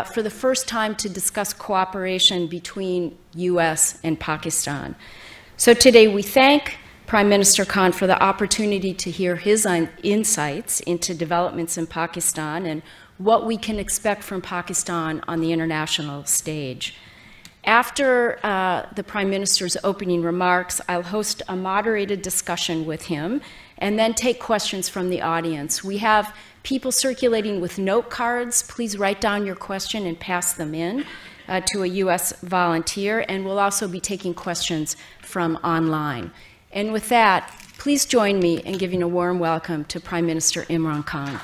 for the first time to discuss cooperation between U.S. and Pakistan. So today we thank Prime Minister Khan for the opportunity to hear his insights into developments in Pakistan and what we can expect from Pakistan on the international stage. After the Prime Minister's opening remarks, I'll host a moderated discussion with him and then take questions from the audience. We have people circulating with note cards. Please write down your question and pass them in to a U.S. volunteer, and we'll also be taking questions from online. And with that, please join me in giving a warm welcome to Prime Minister Imran Khan.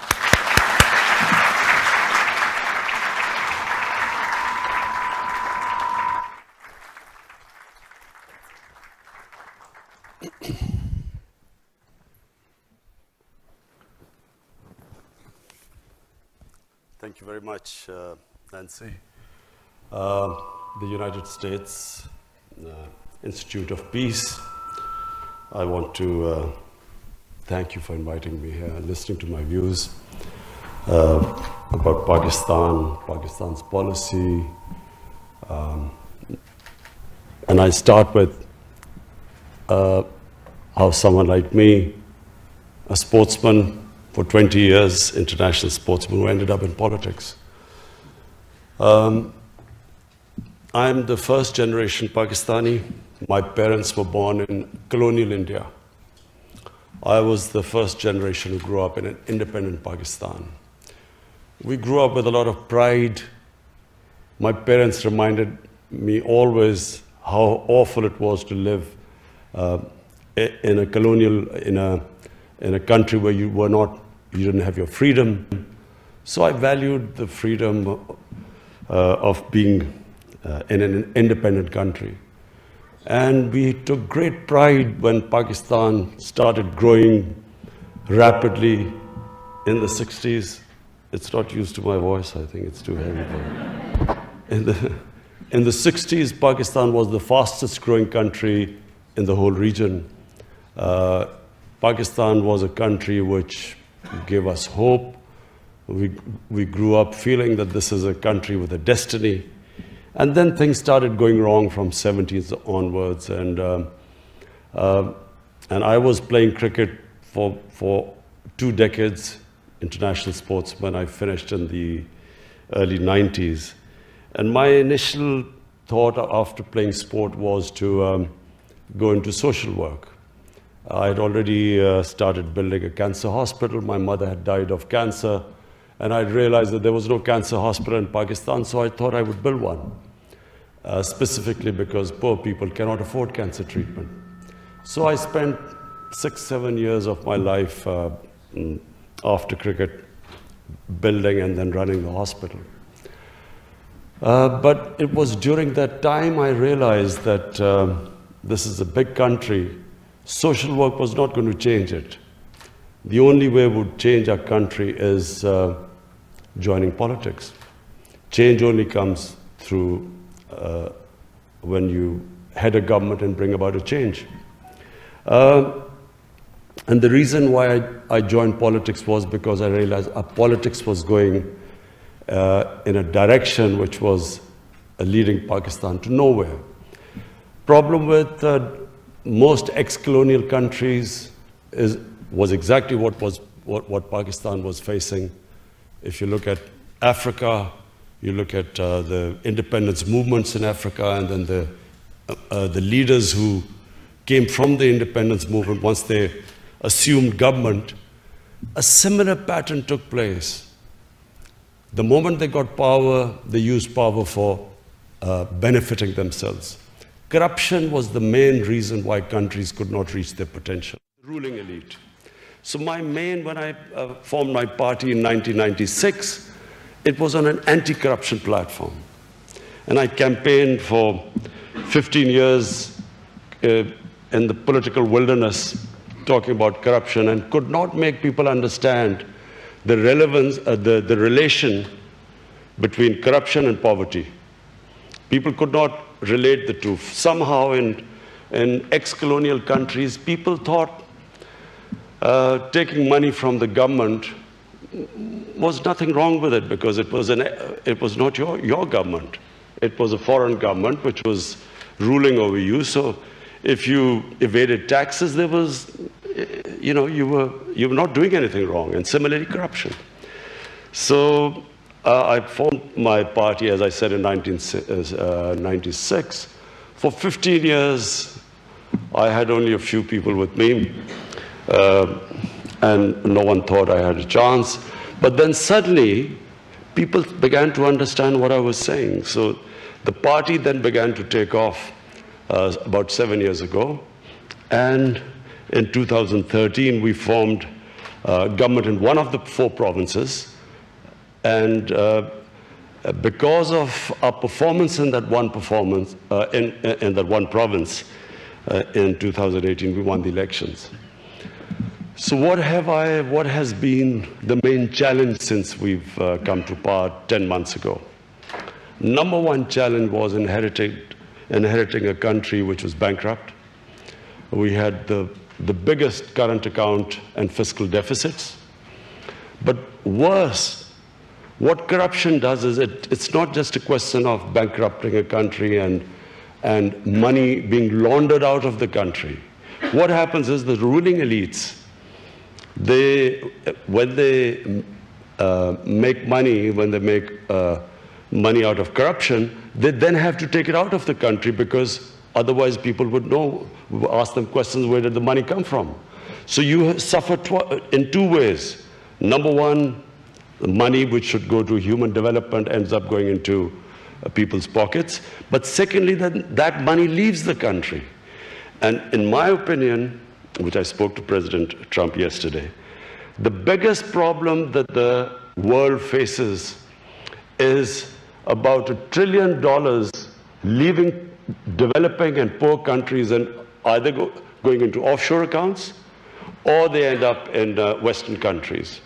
Thank you very much, Nancy. The United States Institute of Peace, I want to thank you for inviting me here and listening to my views about Pakistan, Pakistan's policy. And I start with how someone like me, a sportsman for 20 years, international sportsman who ended up in politics. I'm the first generation Pakistani. My parents were born in colonial India. I was the first generation who grew up in an independent Pakistan. We grew up with a lot of pride. My parents reminded me always how awful it was to live in a colonial, in a country where you didn't have your freedom. So I valued the freedom of being in an independent country. And we took great pride when Pakistan started growing rapidly in the 60s. It's not used to my voice, I think it's too heavy. In the 60s, Pakistan was the fastest growing country in the whole region. Pakistan was a country which gave us hope. We grew up feeling that this is a country with a destiny. And then things started going wrong from 70s onwards. And I was playing cricket for 2 decades, international sportsman. I finished in the early 90s. And my initial thought after playing sport was to go into social work. I had already started building a cancer hospital. My mother had died of cancer. And I realized that there was no cancer hospital in Pakistan, so I thought I would build one, specifically because poor people cannot afford cancer treatment. So I spent 6-7 years of my life after cricket building and then running the hospital. But it was during that time I realized that this is a big country. Social work was not going to change it. The only way we would change our country is joining politics. Change only comes through when you head a government and bring about a change. And the reason why I joined politics was because I realized our politics was going in a direction which was leading Pakistan to nowhere. Problem with most ex-colonial countries was exactly what Pakistan was facing. If you look at Africa, you look at the independence movements in Africa, and then the leaders who came from the independence movement once they assumed government, a similar pattern took place. The moment they got power, they used power for benefiting themselves. Corruption was the main reason why countries could not reach their potential. The ruling elite. So when I formed my party in 1996, it was on an anti-corruption platform. And I campaigned for 15 years in the political wilderness talking about corruption and could not make people understand the relevance, the relation between corruption and poverty. People could not relate the two. Somehow in ex-colonial countries, people thought taking money from the government was nothing wrong with it because it was not your government. It was a foreign government which was ruling over you. So if you evaded taxes, there was, you were not doing anything wrong. And similarly, corruption. So I formed my party, as I said, in 1996. For 15 years, I had only a few people with me, and no one thought I had a chance. But then suddenly, people began to understand what I was saying. So the party then began to take off about 7 years ago. And in 2013, we formed government in one of the 4 provinces. And because of our performance in that one province, in 2018, we won the elections. So what has been the main challenge since we've come to power 10 months ago? Number one challenge was inheriting a country which was bankrupt. We had the biggest current account and fiscal deficits. But worse, what corruption does is it's not just a question of bankrupting a country and money being laundered out of the country. What happens is the ruling elites, when they make money, money out of corruption, they then have to take it out of the country because otherwise people would ask them questions, where did the money come from? So you suffer in 2 ways. Number one, the money which should go to human development ends up going into people's pockets. But secondly, that money leaves the country. And in my opinion, which I spoke to President Trump yesterday, the biggest problem that the world faces is about $1 trillion leaving developing and poor countries and either going into offshore accounts or they end up in Western countries.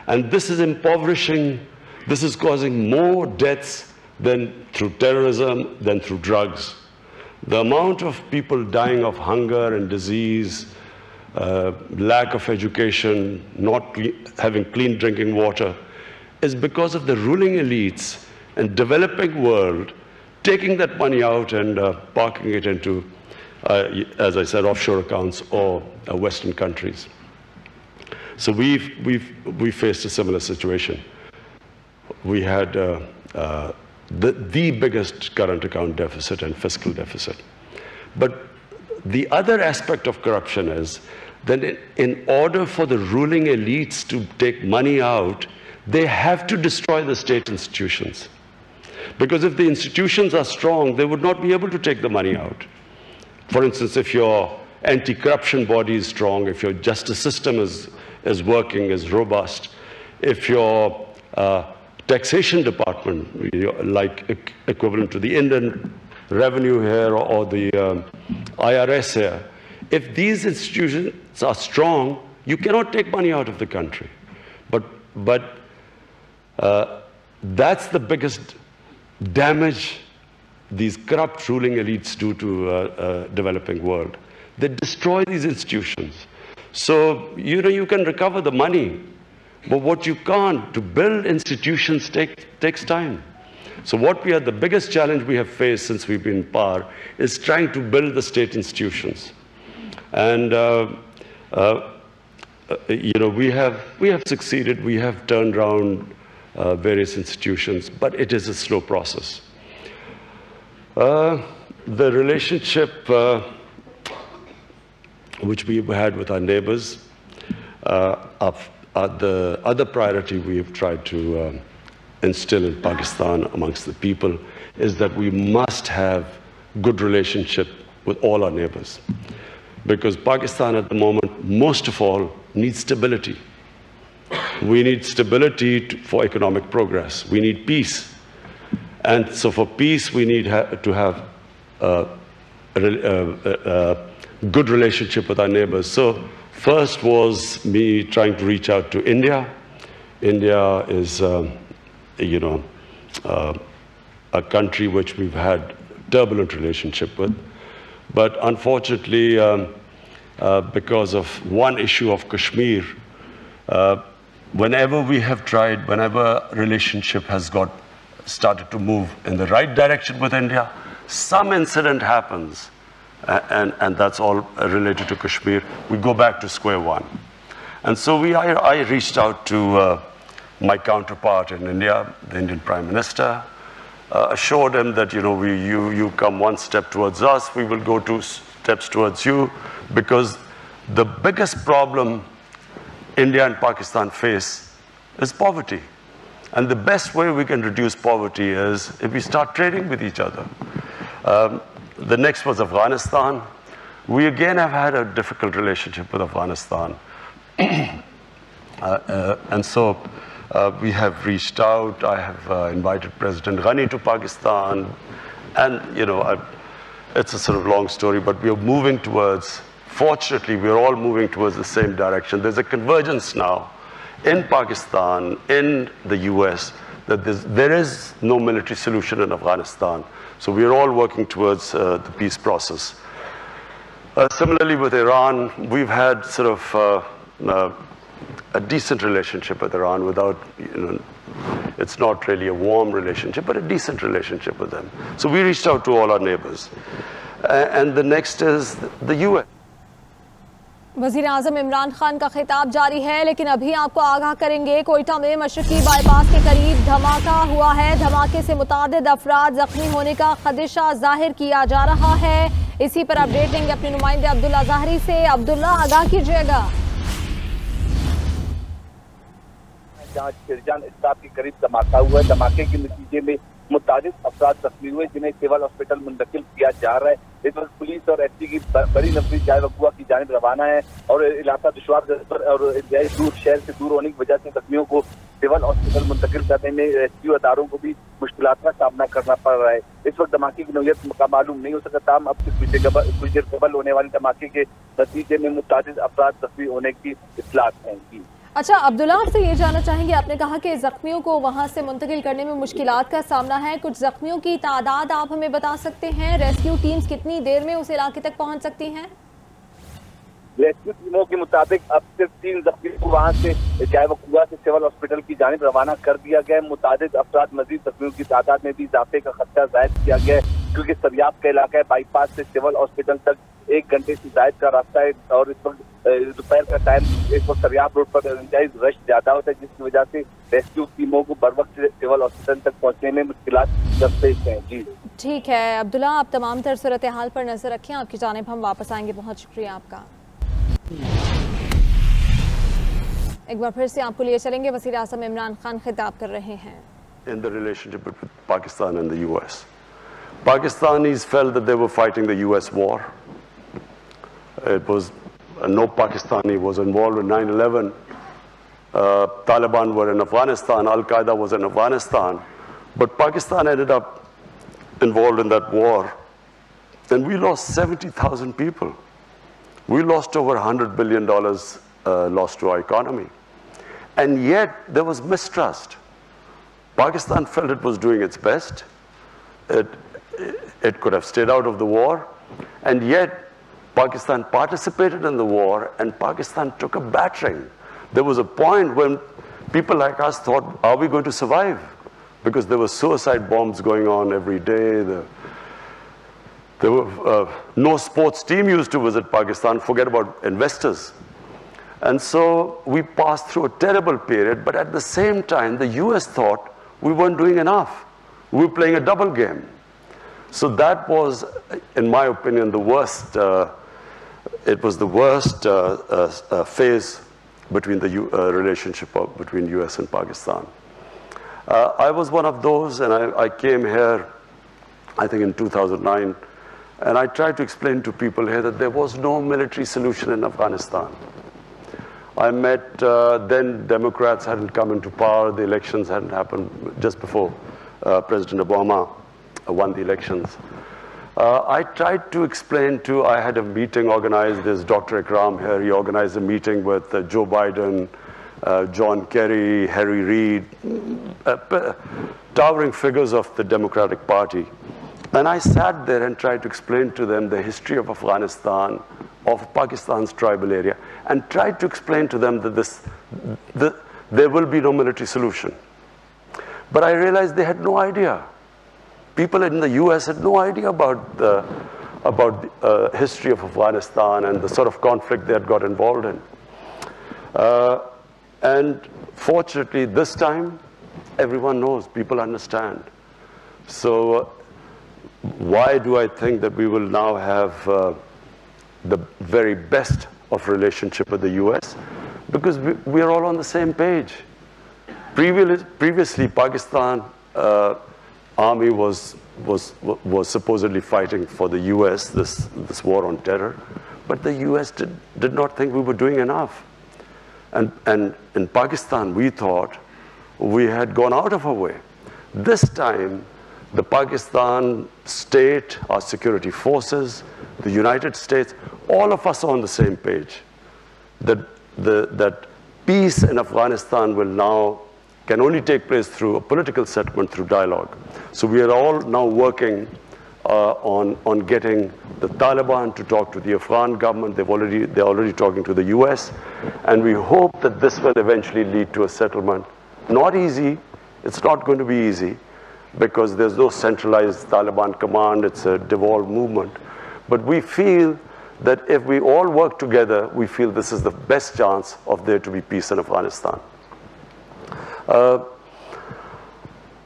And this is impoverishing, this is causing more deaths than through terrorism, than through drugs. The amount of people dying of hunger and disease, lack of education, not having clean drinking water, is because of the ruling elites and developing world taking that money out and parking it into, as I said, offshore accounts or Western countries. So we faced a similar situation. We had the biggest current account deficit and fiscal deficit. But the other aspect of corruption is that in order for the ruling elites to take money out, they have to destroy the state institutions. Because if the institutions are strong, they would not be able to take the money out. For instance, if your anti-corruption body is strong, if your justice system is working, is robust, if your taxation department, like equivalent to the Indian revenue here or the IRS here, if these institutions are strong, you cannot take money out of the country. But that's the biggest damage these corrupt ruling elites do to a developing world. They destroy these institutions. So, you can recover the money, but what you can't, to build institutions takes time. So the biggest challenge we have faced since we've been in power is trying to build the state institutions. And, we have succeeded, we have turned around various institutions, but it is a slow process. The relationship which we've had with our neighbors, the other priority we have tried to instill in Pakistan amongst the people is that we must have good relationship with all our neighbors. Because Pakistan at the moment, most of all, needs stability. We need stability for economic progress. We need peace. And so for peace, we need to have a good relationship with our neighbors. So first was me trying to reach out to India. India is, a country which we've had turbulent relationship with. But unfortunately, because of one issue of Kashmir, whenever we have tried, whenever relationship has started to move in the right direction with India, some incident happens, and that's all related to Kashmir. We go back to square one. And so I reached out to my counterpart in India, the Indian Prime Minister, assured him that, you come one step towards us, we will go 2 steps towards you, because the biggest problem India and Pakistan face is poverty. And the best way we can reduce poverty is if we start trading with each other. The next was Afghanistan. We again have had a difficult relationship with Afghanistan. And so we have reached out. I have invited President Ghani to Pakistan. And, it's a sort of long story, but we are moving towards, fortunately, we are all moving towards the same direction. There's a convergence now in Pakistan, in the US, that there is no military solution in Afghanistan. So we are all working towards the peace process. Similarly with Iran, we've had sort of a decent relationship with Iran without, it's not really a warm relationship, but a decent relationship with them. So we reached out to all our neighbors. And the next is the US. वज़ीर आज़म इमरान खान का खिताब जारी है, लेकिन अभी आपको आगाह करेंगे कोयटा में मशरकी बाईपास के करीब धमाका हुआ है। धमाके से मुतादिद अफराद जख्मी होने का खदशा जाहिर किया जा रहा है। इसी पर अपडेट लेंगे अपने नुमाइंदे अब्दुल्ला ज़ाहरी से। अब्दुल्ला, आगाह कीजिएगा। जहाँ शिरजान स्टाफ के करीब धमाका हुआ है, धमाके के नतीजे में मुतादिद अफराद जख्मी हुए, जिन्हें सिविल हॉस्पिटल मुंतकिल किया जा रहा है। इस वक्त पुलिस और एसपी की बड़ी नफरी जाए वकुआ की जानिब रवाना है और इलाका दुश्वार और इंतहाई दूर शहर से दूर होने की वजह से जख्मियों को सिविल हॉस्पिटल मुंतकिल करने में रेस्क्यू अदारों को भी मुश्किलात का सामना करना पड़ रहा है। इस वक्त धमाके की नौयत का मालूम नहीं हो सकता। हम अब कुछ देर कबल होने वाले धमाके के नतीजे में मुतादिद अफराद जख्मी होने की इत्तलात हैं। अच्छा अब्दुल्ला, आपसे ये जानना चाहेंगे, आपने कहा कि जख्मियों को वहां से मुंतकिल करने में मुश्किलात का सामना है, कुछ जख्मियों की तादाद आप हमें बता सकते हैं? रेस्क्यू टीम्स कितनी देर में उस इलाके तक पहुंच सकती हैं? रेस्क्यू टीमों के मुताबिक अब सिर्फ 3 जख्मियों को वहां से जाए वकुआ से सिविल हॉस्पिटल की जानिब रवाना कर दिया गया है। मुतादिद अफराद मजीद जख्मियों की तादाद में भी इजाफे का खतरा जाहिर किया गया है, क्योंकि सरियाब का इलाका है। बाईपास से सिविल हॉस्पिटल तक 1 घंटे से जायद का रास्ता है और इस वक्त दोपहर का टाइम, इस वक्त सरियाब रोड पर रश ज्यादा होता है, जिसकी वजह से रेस्क्यू टीमों को बर वक्त सिविल हॉस्पिटल तक पहुंचने में मुश्किलात दरपेश हैं। जी ठीक है अब्दुल्ला, आप तमाम तर सूरत हाल पर नजर रखें, आपकी जानिब हम वापस आएंगे। बहुत शुक्रिया आपका। एक बार फिर से आपको लिए चलेंगे, वज़ीर आज़म इमरान खान खिताब कर रहे हैं। In the relationship between Pakistan and the US, Pakistanis felt that they were fighting the US war. It was no Pakistani was involved in 9/11. Taliban were in Afghanistan, Al-Qaeda was in Afghanistan, but Pakistan ended up involved in that war, and we lost 70,000 people. We lost over $100 billion lost to our economy. And yet there was mistrust. Pakistan felt it was doing its best. It could have stayed out of the war, and yet Pakistan participated in the war, and Pakistan took a battering. There was a point when people like us thought, are we going to survive? Because there were suicide bombs going on every day. There were no sports team used to visit Pakistan, forget about investors. And so we passed through a terrible period, but at the same time, the US thought we weren't doing enough. We were playing a double game. So that was, in my opinion, the worst. It was the worst phase between the relationship between US and Pakistan. I was one of those, and I came here, I think in 2009, and I tried to explain to people here that there was no military solution in Afghanistan. I met, then Democrats hadn't come into power, the elections hadn't happened just before President Obama won the elections. I tried to explain I had a meeting organized, there's Dr. Ikram here, he organized a meeting with Joe Biden, John Kerry, Harry Reid, towering figures of the Democratic Party. And I sat there and tried to explain to them the history of Afghanistan, of Pakistan's tribal area, and tried to explain to them that there will be no military solution. But I realized they had no idea. People in the US had no idea about the history of Afghanistan and the sort of conflict they had got involved in. And fortunately, this time, everyone knows, people understand. So why do I think that we will now have the very best of relationship with the US? Because we are all on the same page. Previously, Pakistan army was supposedly fighting for the US, this war on terror, but the US did not think we were doing enough. And in Pakistan, we thought we had gone out of our way. This time, the Pakistan state, our security forces, the United States, all of us are on the same page. That peace in Afghanistan can only take place through a political settlement, through dialogue. So we are all now working on getting the Taliban to talk to the Afghan government. They're already talking to the US. And we hope that this will eventually lead to a settlement. Not easy. It's not going to be easy because there's no centralized Taliban command. It's a devolved movement. But we feel that if we all work together, we feel this is the best chance of there to be peace in Afghanistan.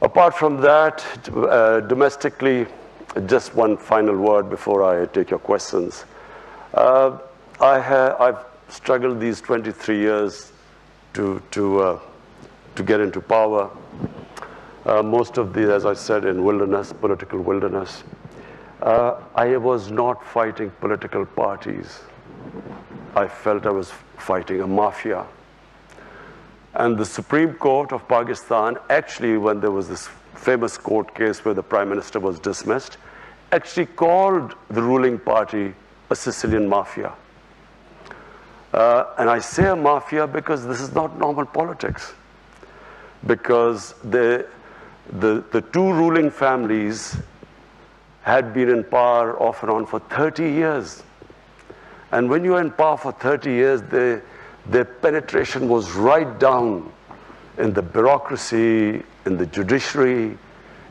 Apart from that, domestically, just one final word before I take your questions. I've struggled these 23 years to get into power. Most of these, as I said, in wilderness, political wilderness. I was not fighting political parties. I felt I was fighting a mafia. And the Supreme Court of Pakistan, actually, when there was this famous court case where the Prime Minister was dismissed, actually called the ruling party a Sicilian mafia. And I say a mafia because this is not normal politics. Because the two ruling families had been in power off and on for 30 years. And when you're in power for 30 years, their penetration was right down in the bureaucracy, in the judiciary,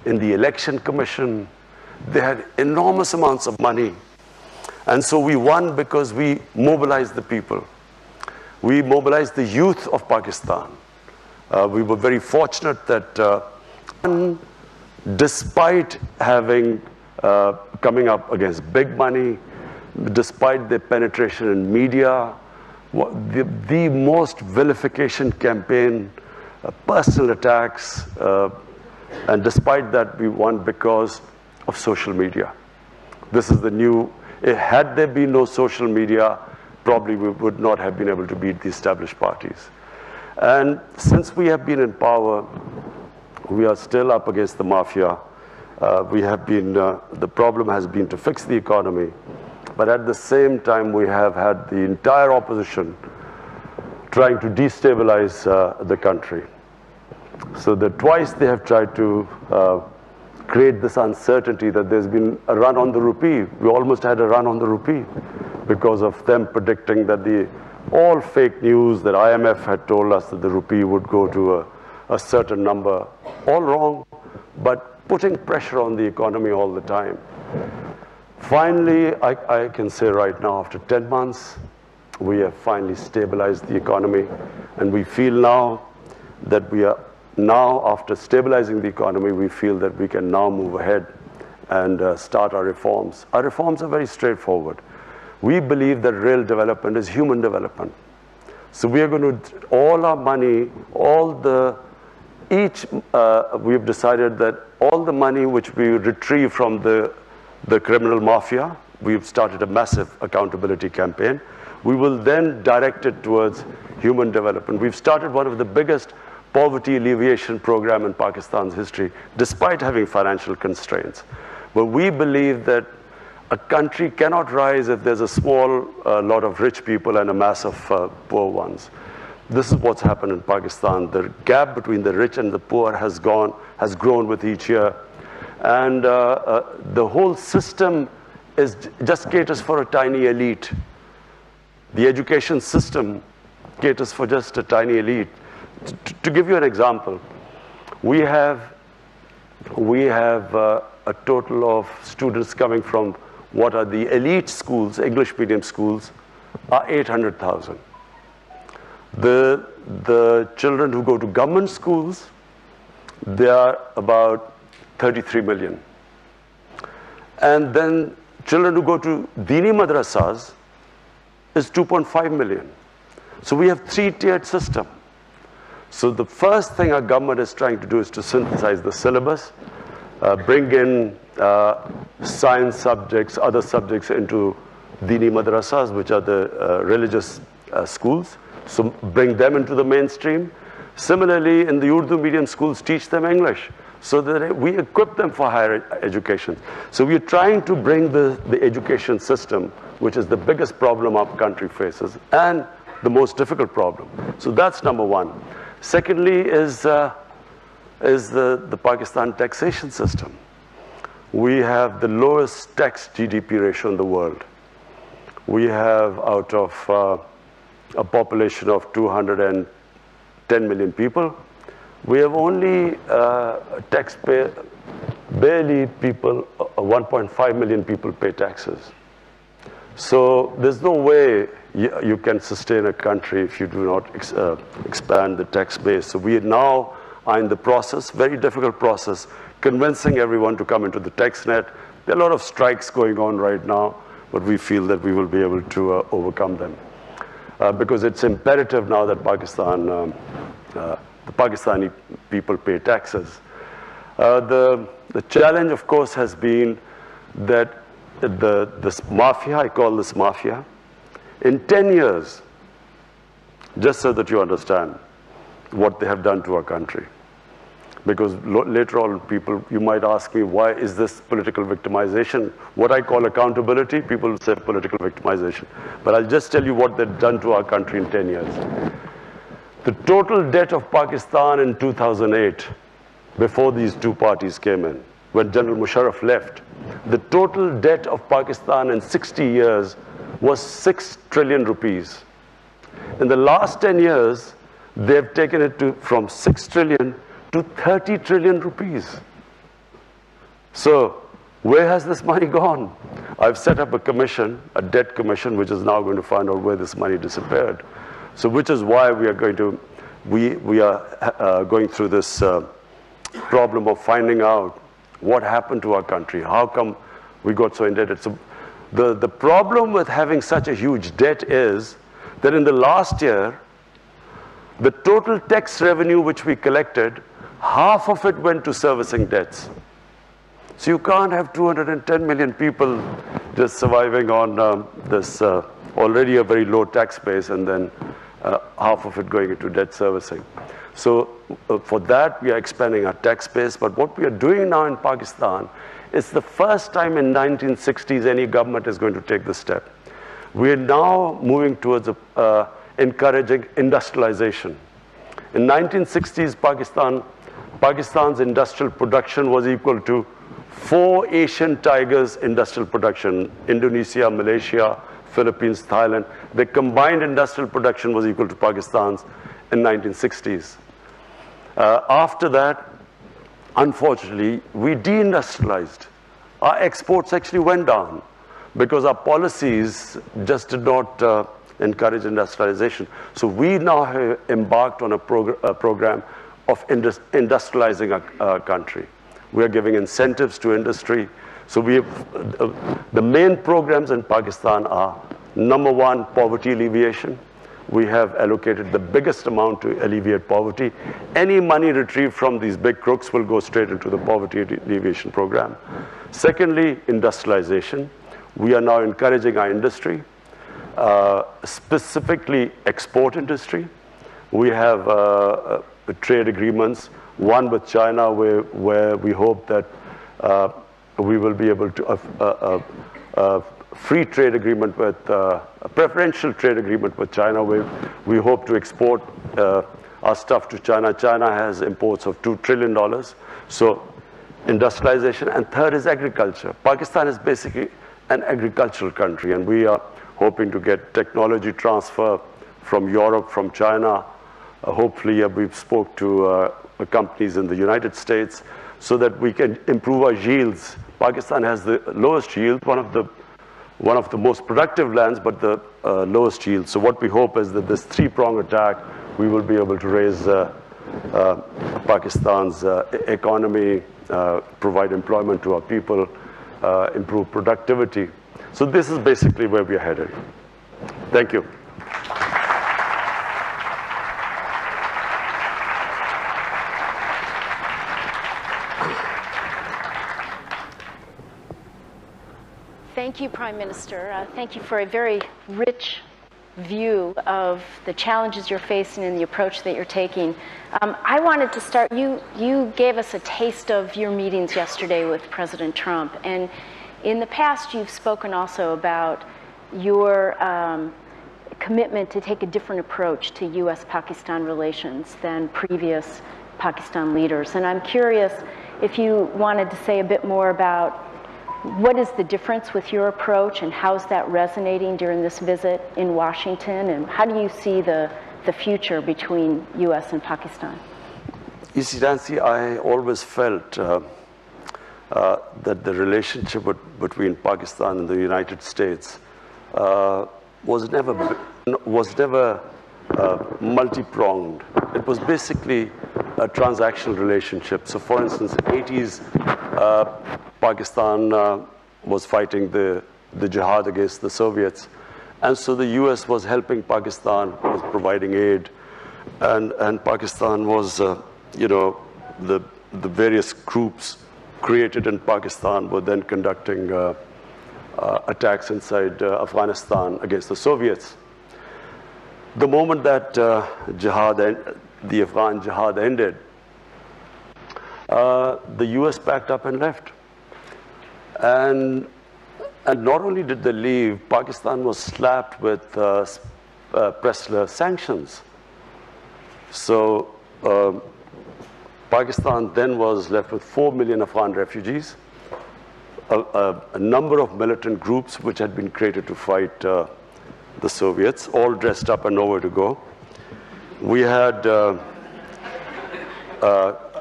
in the election commission. They had enormous amounts of money. And so we won because we mobilized the people. We mobilized the youth of Pakistan. We were very fortunate that despite having coming up against big money, despite their penetration in media, the most vilification campaign, personal attacks, and despite that we won because of social media. This is the new, had there been no social media, probably we would not have been able to beat the established parties. And since we have been in power, we are still up against the mafia. We have been, the problem has been to fix the economy. But at the same time, we have had the entire opposition trying to destabilize the country. So that twice they have tried to create this uncertainty that there's been a run on the rupee. We almost had a run on the rupee because of them predicting that all fake news that IMF had told us that the rupee would go to a certain number. All wrong, but putting pressure on the economy all the time. Finally, I can say right now, after 10 months, we have finally stabilized the economy. And we feel now that we are now, after stabilizing the economy, we feel that we can now move ahead and start our reforms. Our reforms are very straightforward. We believe that real development is human development. So we are going to, all our money, we've decided that all the money which we retrieve from the criminal mafia, we've started a massive accountability campaign. We will then direct it towards human development. We've started one of the biggest poverty alleviation program in Pakistan's history, despite having financial constraints. But we believe that a country cannot rise if there's a small lot of rich people and a mass of poor ones. This is what's happened in Pakistan. The gap between the rich and the poor has grown with each year. And the whole system just caters for a tiny elite. The education system caters for just a tiny elite. to give you an example, we have a total of students coming from what are the elite schools, English medium schools, are 800,000. The children who go to government schools, they are about 33 million. And then children who go to Dini madrasas is 2.5 million. So we have three-tiered system. So the first thing our government is trying to do is to synthesize the syllabus, bring in science subjects, other subjects into Dini madrasas, which are the religious schools. So bring them into the mainstream. Similarly, in the Urdu medium schools, teach them English so that we equip them for higher education. So we're trying to bring the education system, which is the biggest problem our country faces and the most difficult problem. So that's number one. Secondly is the Pakistan taxation system. We have the lowest tax GDP ratio in the world. We have, out of a population of 210 million people, we have only taxpayer, barely people, 1.5 million people pay taxes. So there's no way you can sustain a country if you do not expand the tax base. So we now are in the process, very difficult process, convincing everyone to come into the tax net. There are a lot of strikes going on right now, but we feel that we will be able to overcome them. Because it's imperative now that the Pakistani people pay taxes. The challenge, of course, has been that this mafia, I call this mafia, in 10 years, just so that you understand what they have done to our country. Because later on, people, you might ask me, why is this political victimization? What I call accountability, people say political victimization. But I'll just tell you what they've done to our country in 10 years. The total debt of Pakistan in 2008, before these two parties came in, when General Musharraf left, the total debt of Pakistan in 60 years was 6 trillion rupees. In the last 10 years, they've taken it from 6 trillion to 30 trillion rupees. So where has this money gone? I've set up a commission, a debt commission, which is now going to find out where this money disappeared. So which is why we are going to, we are going through this problem of finding out what happened to our country. How come we got so indebted? So the problem with having such a huge debt is that in the last year, the total tax revenue which we collected, half of it went to servicing debts. So you can't have 210 million people just surviving on this already a very low tax base and then half of it going into debt servicing. So for that, we are expanding our tax base. But what we are doing now in Pakistan is the first time in 1960s any government is going to take this step. We are now moving towards encouraging industrialization. In 1960s, Pakistan's industrial production was equal to 4 Asian tigers' industrial production: Indonesia, Malaysia, Philippines, Thailand. The combined industrial production was equal to Pakistan's in 1960s. After that, unfortunately, we deindustrialized. Our exports actually went down because our policies just did not encourage industrialization. So we now have embarked on a program of industrializing our country. We are giving incentives to industry. So we have, the main programs in Pakistan are, number one, poverty alleviation. We have allocated the biggest amount to alleviate poverty. Any money retrieved from these big crooks will go straight into the poverty alleviation program. Secondly, industrialization. We are now encouraging our industry, specifically export industry. We have trade agreements, one with China where we hope that we will be able to free trade agreement with, a preferential trade agreement with China, where we hope to export our stuff to China. China has imports of $2 trillion. So industrialization. And third is agriculture. Pakistan is basically an agricultural country, and we are hoping to get technology transfer from Europe, from China, Hopefully, we've spoke to companies in the United States so that we can improve our yields. Pakistan has the lowest yield, one of the most productive lands, but the lowest yield. So what we hope is that this three-pronged attack, we will be able to raise Pakistan's economy, provide employment to our people, improve productivity. So this is basically where we are headed. Thank you. Thank you, Prime Minister. Thank you for a very rich view of the challenges you're facing and the approach that you're taking. I wanted to start, you gave us a taste of your meetings yesterday with President Trump, and in the past you've spoken also about your commitment to take a different approach to U.S.-Pakistan relations than previous Pakistan leaders. And I'm curious if you wanted to say a bit more about what is the difference with your approach and how's that resonating during this visit in Washington, and how do you see the future between U.S. and Pakistan? You see, Nancy, I always felt that the relationship between Pakistan and the United States was never multi-pronged. It was basically a transactional relationship. So, for instance, in the 80s, Pakistan was fighting the jihad against the Soviets. And so the US was helping Pakistan, was providing aid. And Pakistan was, the various groups created in Pakistan were then conducting attacks inside Afghanistan against the Soviets. The moment that the Afghan jihad ended, the US packed up and left. And not only did they leave, Pakistan was slapped with Pressler sanctions. So Pakistan then was left with 4 million Afghan refugees, a number of militant groups which had been created to fight the Soviets, all dressed up and nowhere to go. We had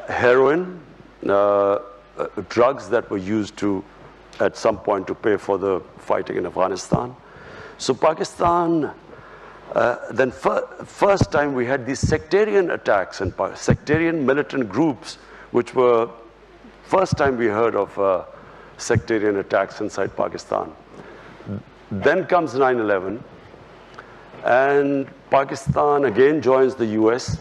heroin, drugs that were used at some point to pay for the fighting in Afghanistan. So Pakistan, then first time we had these sectarian attacks and sectarian militant groups, which were first time we heard of sectarian attacks inside Pakistan. Then comes 9/11, and Pakistan again joins the US.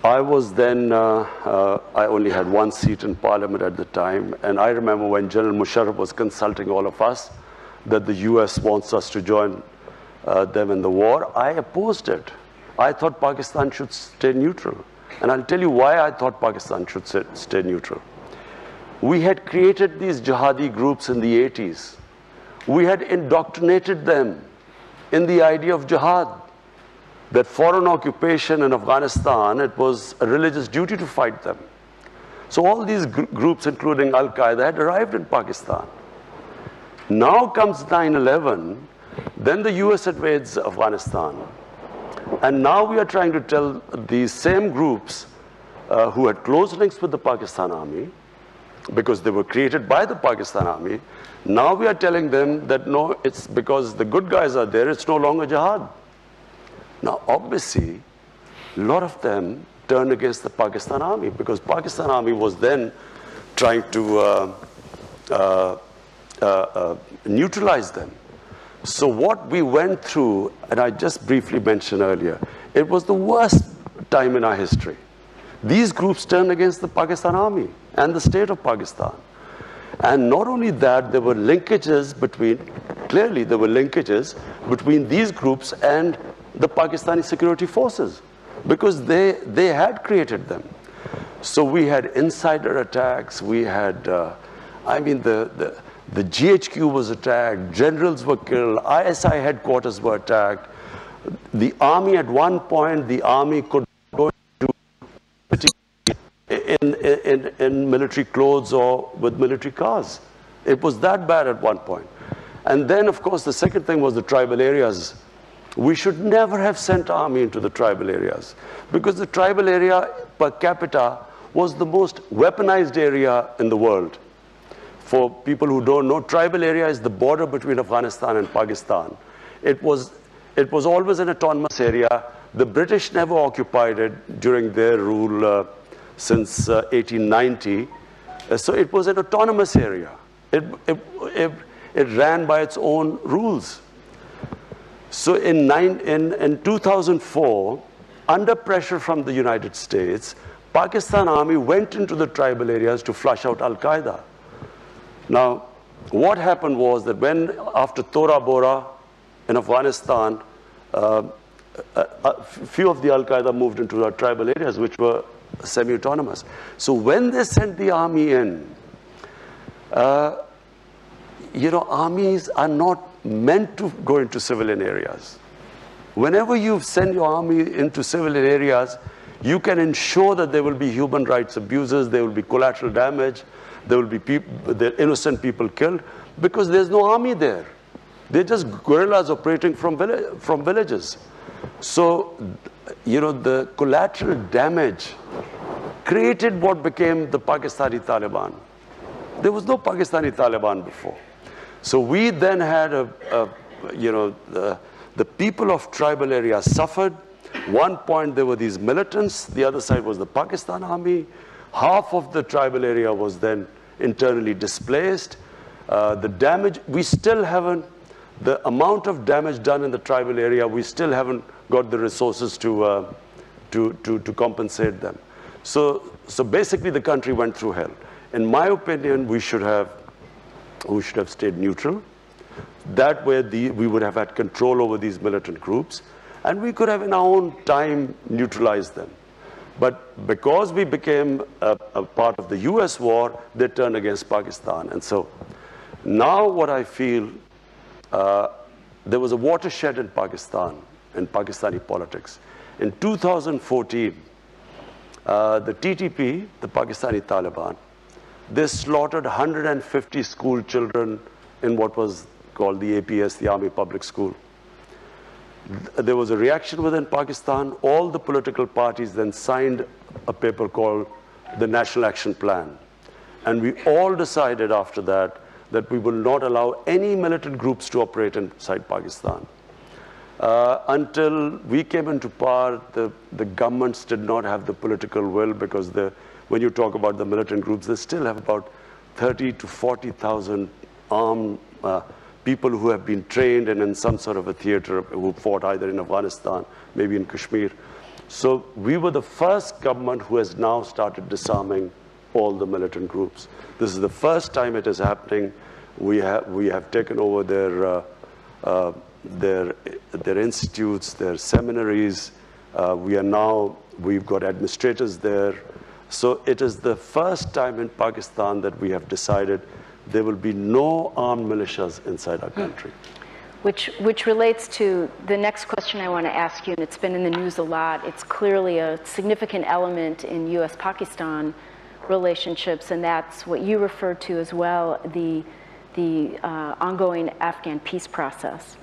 I was then, I only had one seat in parliament at the time, and I remember when General Musharraf was consulting all of us that the US wants us to join them in the war. I opposed it. I thought Pakistan should stay neutral. And I'll tell you why I thought Pakistan should stay neutral. We had created these jihadi groups in the 80s. We had indoctrinated them in the idea of jihad. That foreign occupation in Afghanistan, it was a religious duty to fight them. So all these groups, including Al-Qaeda, had arrived in Pakistan. Now comes 9/11, then the US invades Afghanistan. And now we are trying to tell these same groups who had close links with the Pakistan army, because they were created by the Pakistan army, now we are telling them that no, it's because the good guys are there, it's no longer jihad. Now, obviously, a lot of them turned against the Pakistan army because Pakistan army was then trying to neutralize them. So what we went through, and I just briefly mentioned earlier, it was the worst time in our history. These groups turned against the Pakistan army and the state of Pakistan. And not only that, there were linkages clearly there were linkages between these groups and the Pakistani security forces, because they had created them. So we had insider attacks, we had, the GHQ was attacked, generals were killed, ISI headquarters were attacked. The army at one point, the army could go in military clothes or with military cars. It was that bad at one point. And then, of course, the second thing was the tribal areas We should never have sent army into the tribal areas, because the tribal area per capita was the most weaponized area in the world. For people who don't know, tribal area is the border between Afghanistan and Pakistan. It was always an autonomous area. The British never occupied it during their rule since 1890. So it was an autonomous area. It ran by its own rules. So in 2004, under pressure from the United States, Pakistan Army went into the tribal areas to flush out Al-Qaeda. Now, what happened was that when, after Tora Bora in Afghanistan, a few of the Al-Qaeda moved into our tribal areas, which were semi-autonomous. So when they sent the army in, armies are not meant to go into civilian areas. Whenever you send your army into civilian areas, you can ensure that there will be human rights abuses, there will be collateral damage, there will be innocent people killed, because there's no army there. They're just guerrillas operating from villages. So, the collateral damage created what became the Pakistani Taliban. There was no Pakistani Taliban before. So we then had the people of tribal areas suffered. One point there were these militants, the other side was the Pakistan army. Half of the tribal area was then internally displaced. The damage, we still haven't, the amount of damage done in the tribal area, we still haven't got the resources to compensate them. So basically the country went through hell. In my opinion, we should have stayed neutral. That way we would have had control over these militant groups, and we could have in our own time neutralized them. But because we became a part of the US war, they turned against Pakistan. And so now what I feel, there was a watershed in Pakistan, in Pakistani politics. In 2014, the TTP, the Pakistani Taliban, they slaughtered 150 school children in what was called the APS, the Army Public School. There was a reaction within Pakistan. All the political parties then signed a paper called the National Action Plan. And we all decided after that we will not allow any militant groups to operate inside Pakistan. Until we came into power, the governments did not have the political will, because when you talk about the militant groups, they still have about 30 to 40,000 armed people who have been trained and in some sort of a theater, who fought either in Afghanistan, maybe in Kashmir. So we were the first government who has now started disarming all the militant groups. This is the first time it is happening. We have taken over their institutes, their seminaries. We've got administrators there. So it is the first time in Pakistan that we have decided there will be no armed militias inside our country. Which relates to the next question I want to ask you, and it's been in the news a lot. It's clearly a significant element in US-Pakistan relationships, and that's what you referred to as well, the ongoing Afghan peace process,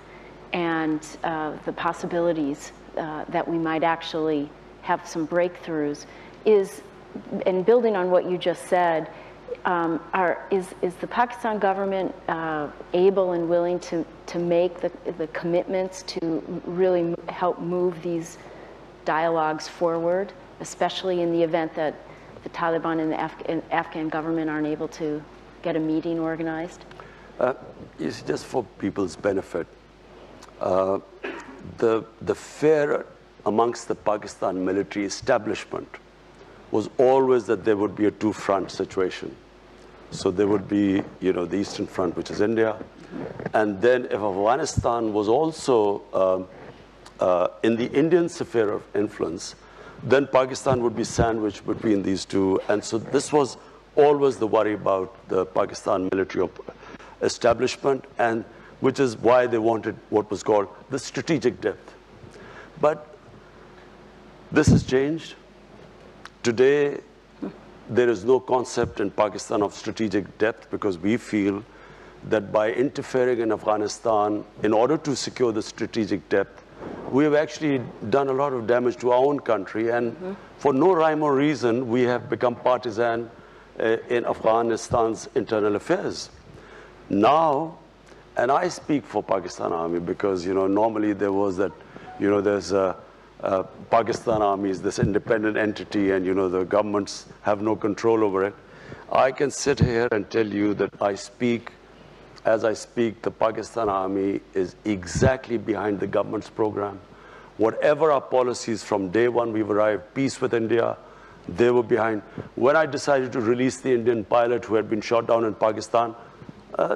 and the possibilities that we might actually have some breakthroughs. And building on what you just said, is the Pakistan government able and willing to make the commitments to really help move these dialogues forward, especially in the event that the Taliban and the Afghan government aren't able to get a meeting organized? It's just for people's benefit. The fear amongst the Pakistan military establishment was always that there would be a two-front situation. So there would be, the Eastern Front, which is India, and then if Afghanistan was also in the Indian sphere of influence, then Pakistan would be sandwiched between these two. And so this was always the worry about the Pakistan military establishment, and which is why they wanted what was called the strategic depth. But this has changed. Today, there is no concept in Pakistan of strategic depth, because we feel that by interfering in Afghanistan, in order to secure the strategic depth, we have actually done a lot of damage to our own country, and for no rhyme or reason, we have become partisan in Afghanistan's internal affairs. Now, and I speak for Pakistan Army because, you know, normally there was that, you know, there's Pakistan Army is this independent entity and, you know, the governments have no control over it. I can sit here and tell you that as I speak, the Pakistan Army is exactly behind the government's program. Whatever our policies from day one we've arrived, peace with India, they were behind. When I decided to release the Indian pilot who had been shot down in Pakistan,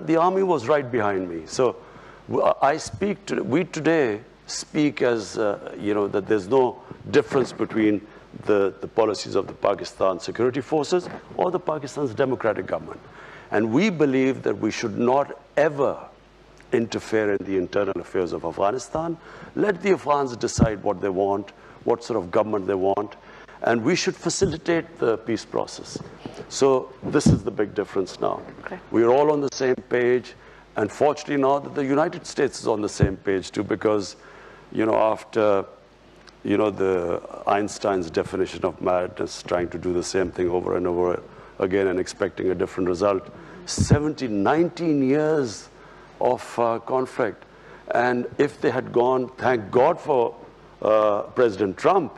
the army was right behind me. So we today speak as, you know, that there's no difference between the policies of the Pakistan security forces or the Pakistan's democratic government. And we believe that we should not ever interfere in the internal affairs of Afghanistan. Let the Afghans decide what they want, what sort of government they want, and we should facilitate the peace process. So this is the big difference now. Okay. We are all on the same page, and fortunately now that the United States is on the same page too, because, you know, after, you know, the Einstein's definition of madness, trying to do the same thing over and over again and expecting a different result, 19 years of conflict. And if they had gone, thank God for President Trump,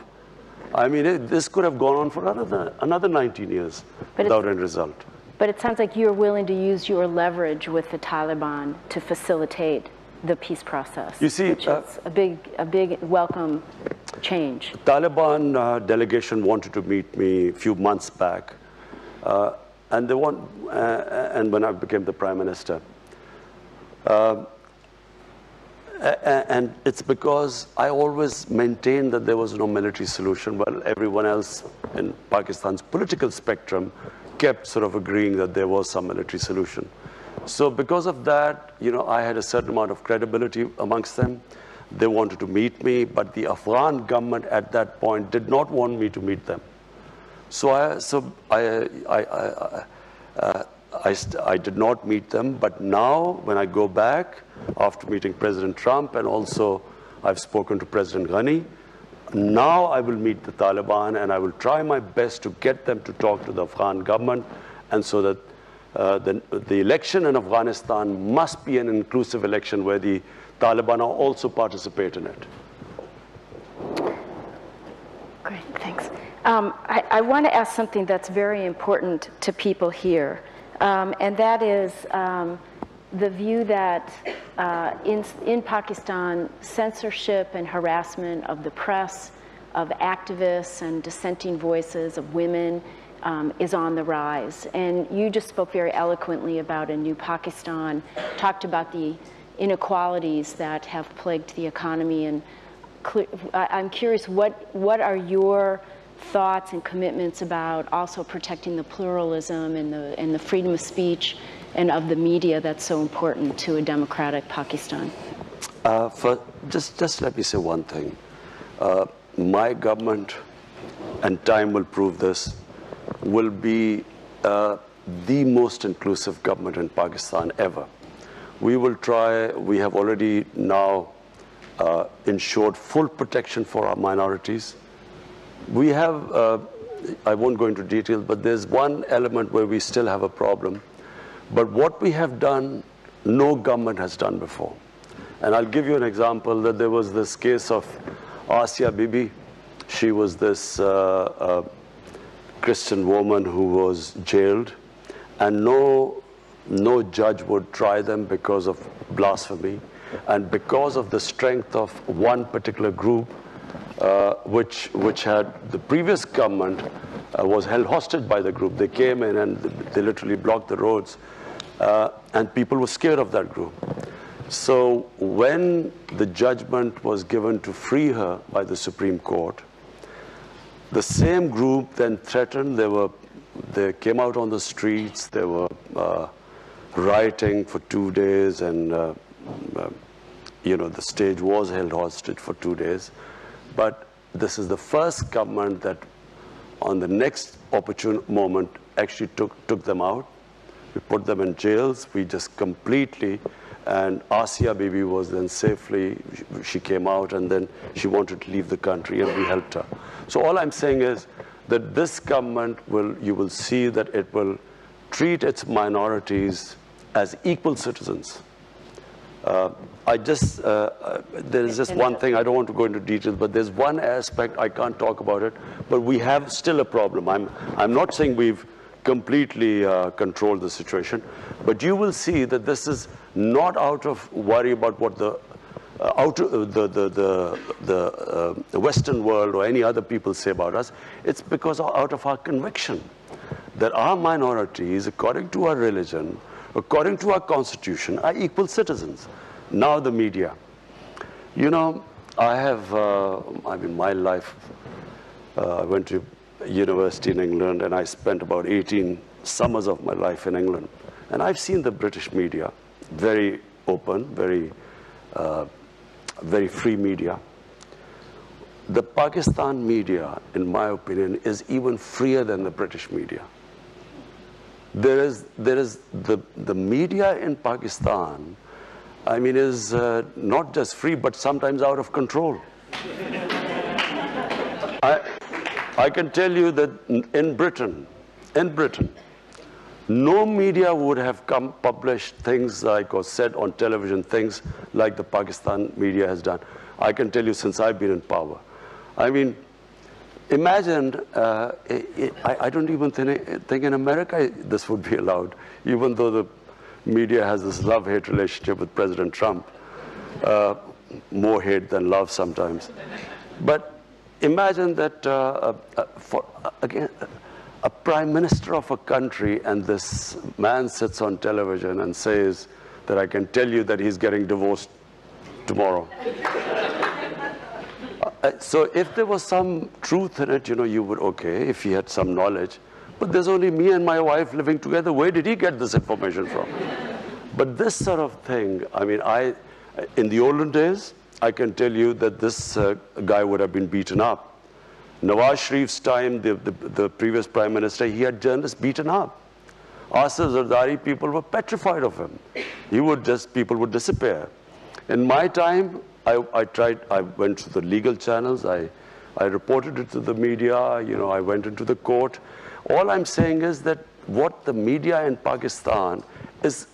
I mean, this could have gone on for another 19 years without any result. But it sounds like you're willing to use your leverage with the Taliban to facilitate the peace process. You see, which is a big welcome change. The Taliban delegation wanted to meet me a few months back, and when I became the Prime Minister. And it's because I always maintained that there was no military solution, while everyone else in Pakistan's political spectrum kept sort of agreeing that there was some military solution. So because of that, you know, I had a certain amount of credibility amongst them. They wanted to meet me, but the Afghan government at that point did not want me to meet them. So I did not meet them, but now when I go back, after meeting President Trump, and also I've spoken to President Ghani, now I will meet the Taliban and I will try my best to get them to talk to the Afghan government, and so that the election in Afghanistan must be an inclusive election where the Taliban also participate in it. Great, thanks. I want to ask something that's very important to people here. And that is the view that in Pakistan, censorship and harassment of the press, of activists and dissenting voices of women is on the rise. And you just spoke very eloquently about a new Pakistan, talked about the inequalities that have plagued the economy. And I'm curious, what are your thoughts and commitments about also protecting the pluralism and the freedom of speech and of the media that's so important to a democratic Pakistan? Just let me say one thing. My government, and time will prove this, will be the most inclusive government in Pakistan ever. We will try, we have already now ensured full protection for our minorities. We have, I won't go into details, but there's one element where we still have a problem. But what we have done, no government has done before. And I'll give you an example, that there was this case of Asia Bibi. She was this Christian woman who was jailed, and no judge would try them because of blasphemy. And because of the strength of one particular group, which had the previous government was held hostage by the group. They came in and they literally blocked the roads, and people were scared of that group. So when the judgment was given to free her by the Supreme Court, the same group then threatened. They came out on the streets. They were rioting for 2 days, and you know, the stage was held hostage for 2 days. But this is the first government that on the next opportune moment actually took them out. We put them in jails. We just completely, and Asia Bibi was then safely, she came out and then she wanted to leave the country and we helped her. So all I'm saying is that this government you will see that it will treat its minorities as equal citizens. There is just one thing, I don't want to go into details, but there's one aspect, I can't talk about it, but we have still a problem. I'm not saying we've completely controlled the situation, but you will see that this is not out of worry about what the Western world or any other people say about us. It's because out of our conviction that our minorities, according to our religion, according to our constitution, are equal citizens. Now the media. You know, I have, my life, I went to university in England and I spent about 18 summers of my life in England. And I've seen the British media, very open, very free media. The Pakistan media, in my opinion, is even freer than the British media. There is the media in Pakistan, I mean, is not just free, but sometimes out of control. I can tell you that in Britain, no media would have published things like, or said on television things like the Pakistan media has done. I can tell you since I've been in power. I mean, imagine, I don't even think in America this would be allowed, even though the media has this love-hate relationship with President Trump, more hate than love sometimes. But imagine that, again, a prime minister of a country and this man sits on television and says that I can tell you that he's getting divorced tomorrow. So if there was some truth in it, you would, okay, if he had some knowledge. But there's only me and my wife living together. Where did he get this information from? But this sort of thing, I mean, in the olden days, I can tell you that this guy would have been beaten up. Nawaz Sharif's time, the previous prime minister, he had journalists beaten up. Asif Zardari, people were petrified of him. People would disappear. In my time, I went to the legal channels, I reported it to the media, I went into the court. All I'm saying is that what the media in Pakistan is,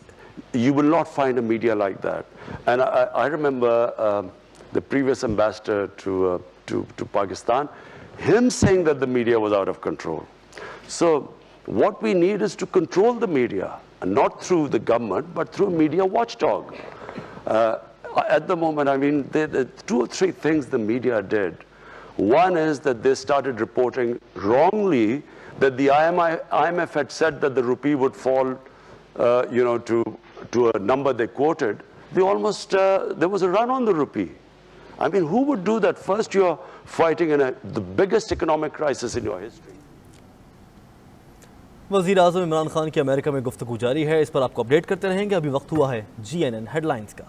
you will not find a media like that. And I remember the previous ambassador to Pakistan, him saying that the media was out of control. So what we need is to control the media, and not through the government, but through a media watchdog. At the moment, I mean, there are 2 or 3 things the media did. One is that they started reporting wrongly that the IMF had said that the rupee would fall, to a number they quoted. They almost, there was a run on the rupee. I mean, who would do that? First, you're fighting in the biggest economic crisis in your history. वज़ीर आज़म इमरान खान की America में गुफ्तगू जारी है, इस पर आपको update करते रहेंगे। अभी वक्त हुआ है GNN हेडलाइंस का।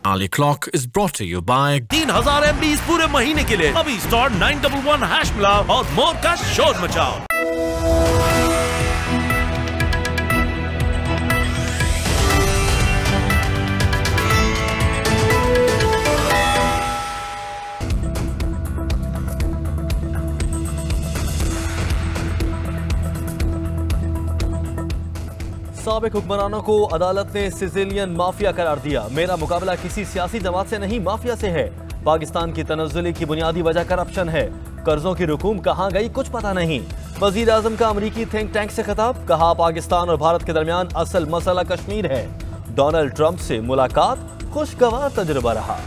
Ali Clock is brought to you by 3000 MBs पूरे महीने के लिए अभी स्टार 911 हैश मिलाओ और मोर का शोर मचाओ। साबिक हुक्मरानों को अदालत ने सिसिलियन माफिया करार दिया। मेरा मुकाबला किसी सियासी जमात से नहीं, माफिया से है। पाकिस्तान की तनज़्ज़ुली की बुनियादी वजह करप्शन है। कर्जों की रकूम कहां गई कुछ पता नहीं। वज़ीर आज़म का अमरीकी थिंक टैंक से खिताब, कहा पाकिस्तान और भारत के दरमियान असल मसला कश्मीर है। डोनाल्ड ट्रंप से मुलाकात खुशगवार तजुर्बा रहा।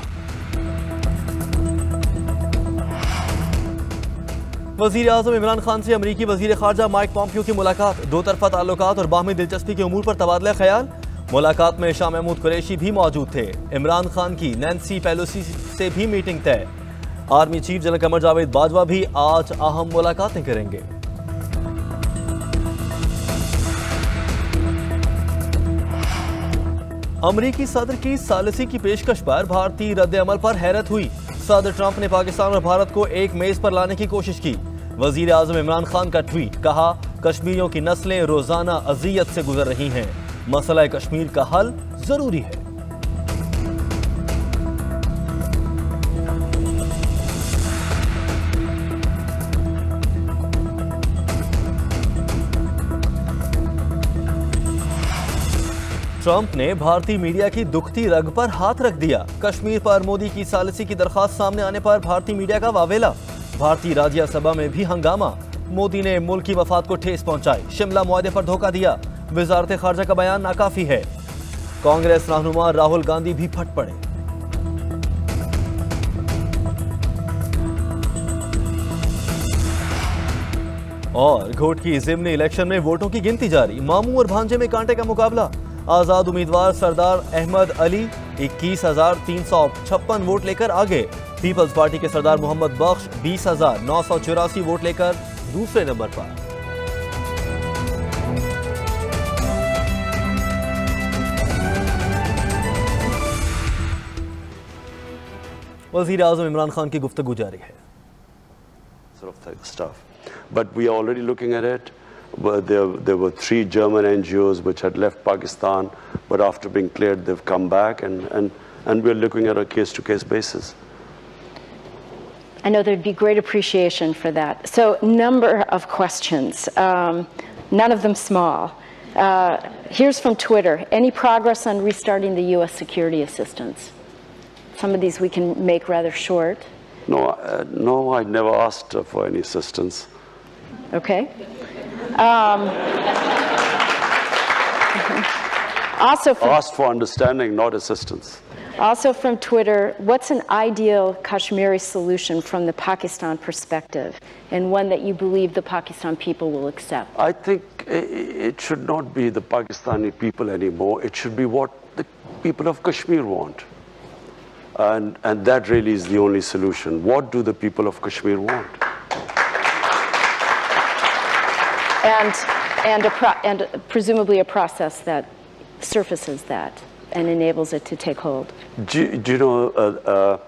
वज़ीर आज़म इमरान खान से अमरीकी वज़ीर ख़ारजा माइक पॉम्पियो की मुलाकात, 2 तरफ़ा ताल्लुकात और बाहमी दिलचस्पी के उमूर पर तबादला ख्याल। मुलाकात में शाह महमूद कुरैशी भी मौजूद थे। इमरान खान की नैन्सी पेलोसी से भी मीटिंग तय। Army chief general Qamar Javed Bajwa भी आज अहम मुलाकातें करेंगे। अमरीकी सदर की सालिसी की पेशकश पर भारतीय रद्द-ए-अमल पर हैरत हुई। सदर ट्रंप ने पाकिस्तान और भारत को एक मेज पर लाने की कोशिश की। वजीर आजम इमरान खान का ट्वीट, कहा कश्मीरियों की नस्लें रोजाना अजियत से गुजर रही हैं। मसला कश्मीर का हल जरूरी है। ट्रंप ने भारतीय मीडिया की दुखती रग पर हाथ रख दिया। कश्मीर पर मोदी की सालिसी की दरखास्त सामने आने पर भारतीय मीडिया का वावेला। भारतीय राज्यसभा में भी हंगामा। मोदी ने मुल्क की मफाद को ठेस पहुंचाई। शिमला मुआहदे पर धोखा दिया। वजारत खारजा का बयान नाकाफी है। कांग्रेस रहनुमा राहुल गांधी भी फट पड़े। और घोट की जिमनी इलेक्शन में वोटों की गिनती जारी। मामू और भांजे में कांटे का मुकाबला। आजाद उम्मीदवार सरदार अहमद अली 21,356 वोट लेकर आगे। पीपल्स पार्टी के सरदार मोहम्मद बख्श 20,984 वोट लेकर दूसरे नंबर पर। वजीर आज़म इमरान खान की गुफ्तगू जारी है। But we are already looking at it. There were 3 German NGOs which had left Pakistan, but after being cleared, they've come back, and we're looking at a case-to-case basis. I know there'd be great appreciation for that. So, number of questions, none of them small. Here's from Twitter. Any progress on restarting the U.S. security assistance? Some of these we can make rather short. No, I never asked for any assistance. Okay. Also asked for understanding, not assistance. Also from Twitter, what's an ideal Kashmiri solution from the Pakistan perspective, and one that you believe the Pakistan people will accept? I think it should not be the Pakistani people anymore. It should be what the people of Kashmir want. And that really is the only solution. What do the people of Kashmir want? And presumably a process that surfaces that and enables it to take hold. Do you know,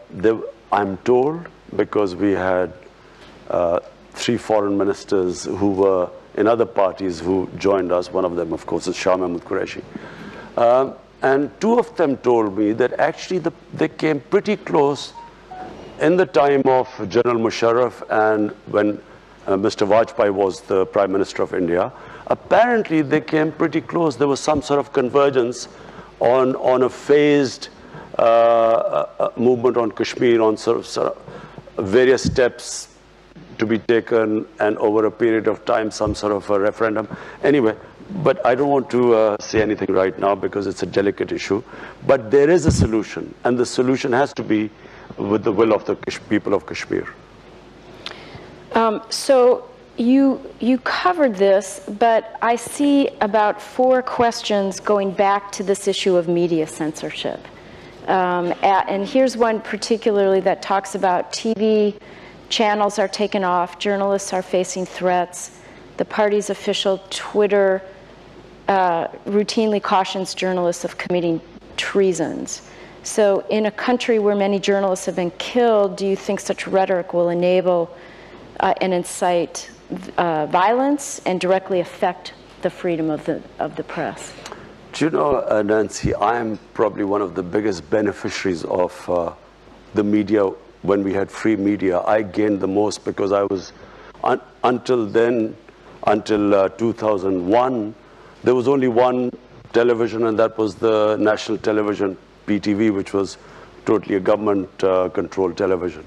I'm told, because we had 3 foreign ministers who were in other parties who joined us. One of them, of course, is Shah Mahmood Qureshi. And 2 of them told me that actually they came pretty close in the time of General Musharraf and when Mr. Vajpayee was the Prime Minister of India. Apparently, they came pretty close. There was some sort of convergence on a phased movement on Kashmir, on sort of various steps to be taken, and over a period of time, some sort of a referendum. Anyway, but I don't want to say anything right now because it's a delicate issue. But there is a solution, and the solution has to be with the will of the people of Kashmir. So you covered this, but I see about 4 questions going back to this issue of media censorship. And here's one particularly that talks about TV channels are taken off, journalists are facing threats, the party's official Twitter routinely cautions journalists of committing treasons. So in a country where many journalists have been killed, do you think such rhetoric will enable and incite violence and directly affect the freedom of the press? Do you know, Nancy, I am probably one of the biggest beneficiaries of the media. When we had free media, I gained the most because I was, until then, until 2001, there was only one television, and that was the national television, PTV, which was totally a government-controlled television.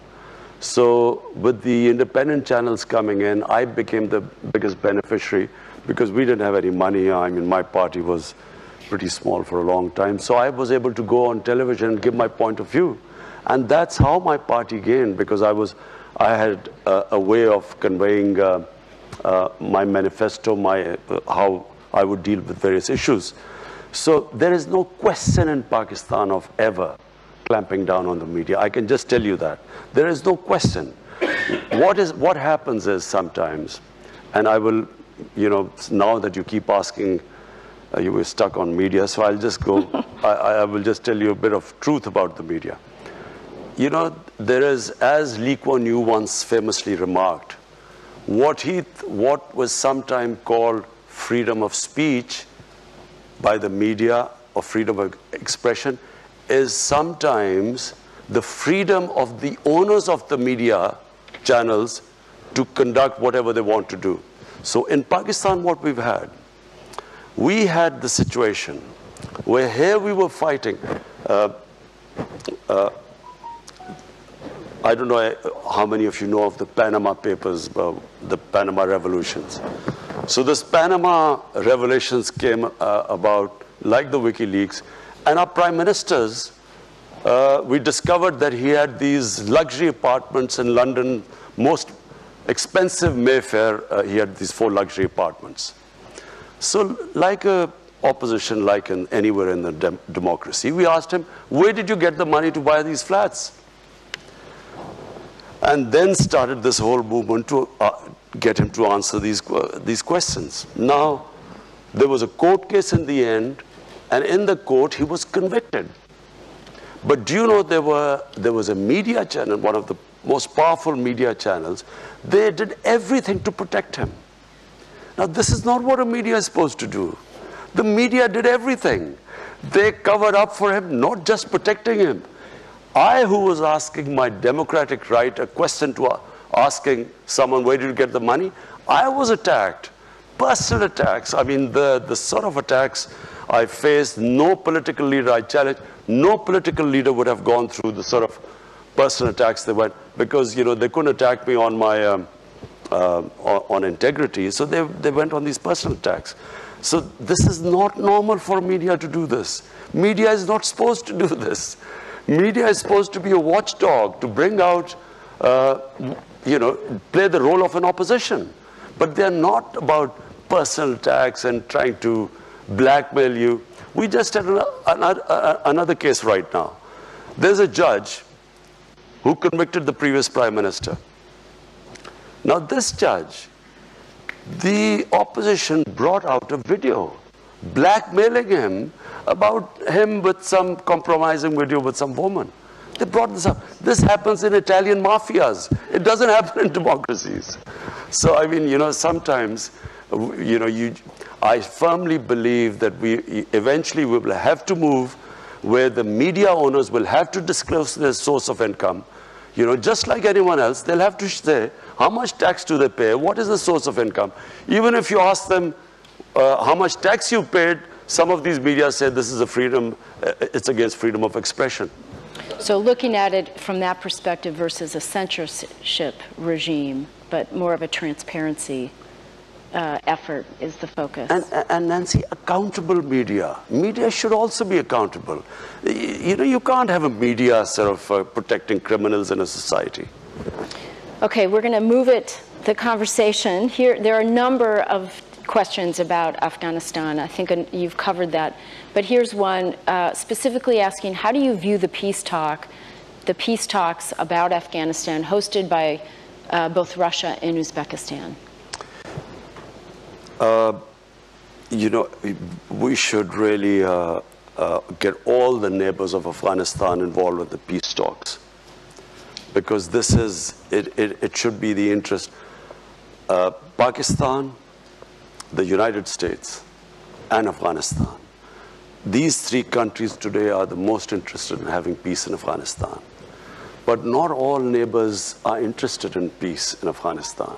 So with the independent channels coming in, I became the biggest beneficiary because we didn't have any money. I mean, my party was pretty small for a long time. So I was able to go on television and give my point of view. And that's how my party gained, because I had a way of conveying my manifesto, how I would deal with various issues. So there is no question in Pakistan of ever clamping down on the media. I can just tell you that. There is no question. What happens is sometimes, and I will, now that you keep asking, you were stuck on media, so I'll just go, I will just tell you a bit of truth about the media. There is, as Lee Kuan Yew once famously remarked, what was sometimes called freedom of speech by the media or freedom of expression is sometimes the freedom of the owners of the media channels to conduct whatever they want to do. So in Pakistan, what we had the situation where here we were fighting. I don't know how many of you know of the Panama Papers, the Panama Revelations. So this Panama Revelations came about like the WikiLeaks, and our prime ministers, we discovered that he had these luxury apartments in London, most expensive Mayfair, he had these 4 luxury apartments. So like a opposition, like anywhere in the democracy, we asked him, where did you get the money to buy these flats? And then started this whole movement to get him to answer these questions. Now, there was a court case in the end, and in the court, he was convicted. But do you know there was a media channel, one of the most powerful media channels, they did everything to protect him. Now, this is not what a media is supposed to do. The media did everything. They covered up for him, not just protecting him. I, who was asking my democratic right, a question to asking someone, where did you get the money? I was attacked. Personal attacks. I mean, the sort of attacks I faced, no political leader I challenged, no political leader would have gone through the sort of personal attacks they went, because, you know, they couldn't attack me on my, on integrity, so they went on these personal attacks. So this is not normal for media to do this. Media is not supposed to do this. Media is supposed to be a watchdog, to bring out, you know, play the role of an opposition. But they're not about personal attacks and trying to blackmail you. We just had another case right now. There's a judge who convicted the previous prime minister. Now this judge, the opposition brought out a video blackmailing him about him with some compromising video with some woman. They brought this up. This happens in Italian mafias. It doesn't happen in democracies. So, I mean, you know, sometimes, you know, I firmly believe that eventually we will have to move where the media owners will have to disclose their source of income. You know, just like anyone else, they'll have to say, how much tax do they pay? What is the source of income? Even if you ask them how much tax you paid, some of these media say this is a freedom, it's against freedom of expression. So looking at it from that perspective versus a censorship regime, but more of a transparency effort is the focus. And Nancy, accountable media. Media should also be accountable. You know, you can't have a media sort of protecting criminals in a society. Okay, we're going to move the conversation. Here, there are a number of questions about Afghanistan. I think you've covered that. But here's one specifically asking, how do you view the peace talks about Afghanistan hosted by both Russia and Uzbekistan? You know, we should really get all the neighbors of Afghanistan involved with the peace talks, because this is, it should be the interest. Pakistan, the United States, and Afghanistan. These 3 countries today are the most interested in having peace in Afghanistan. But not all neighbors are interested in peace in Afghanistan.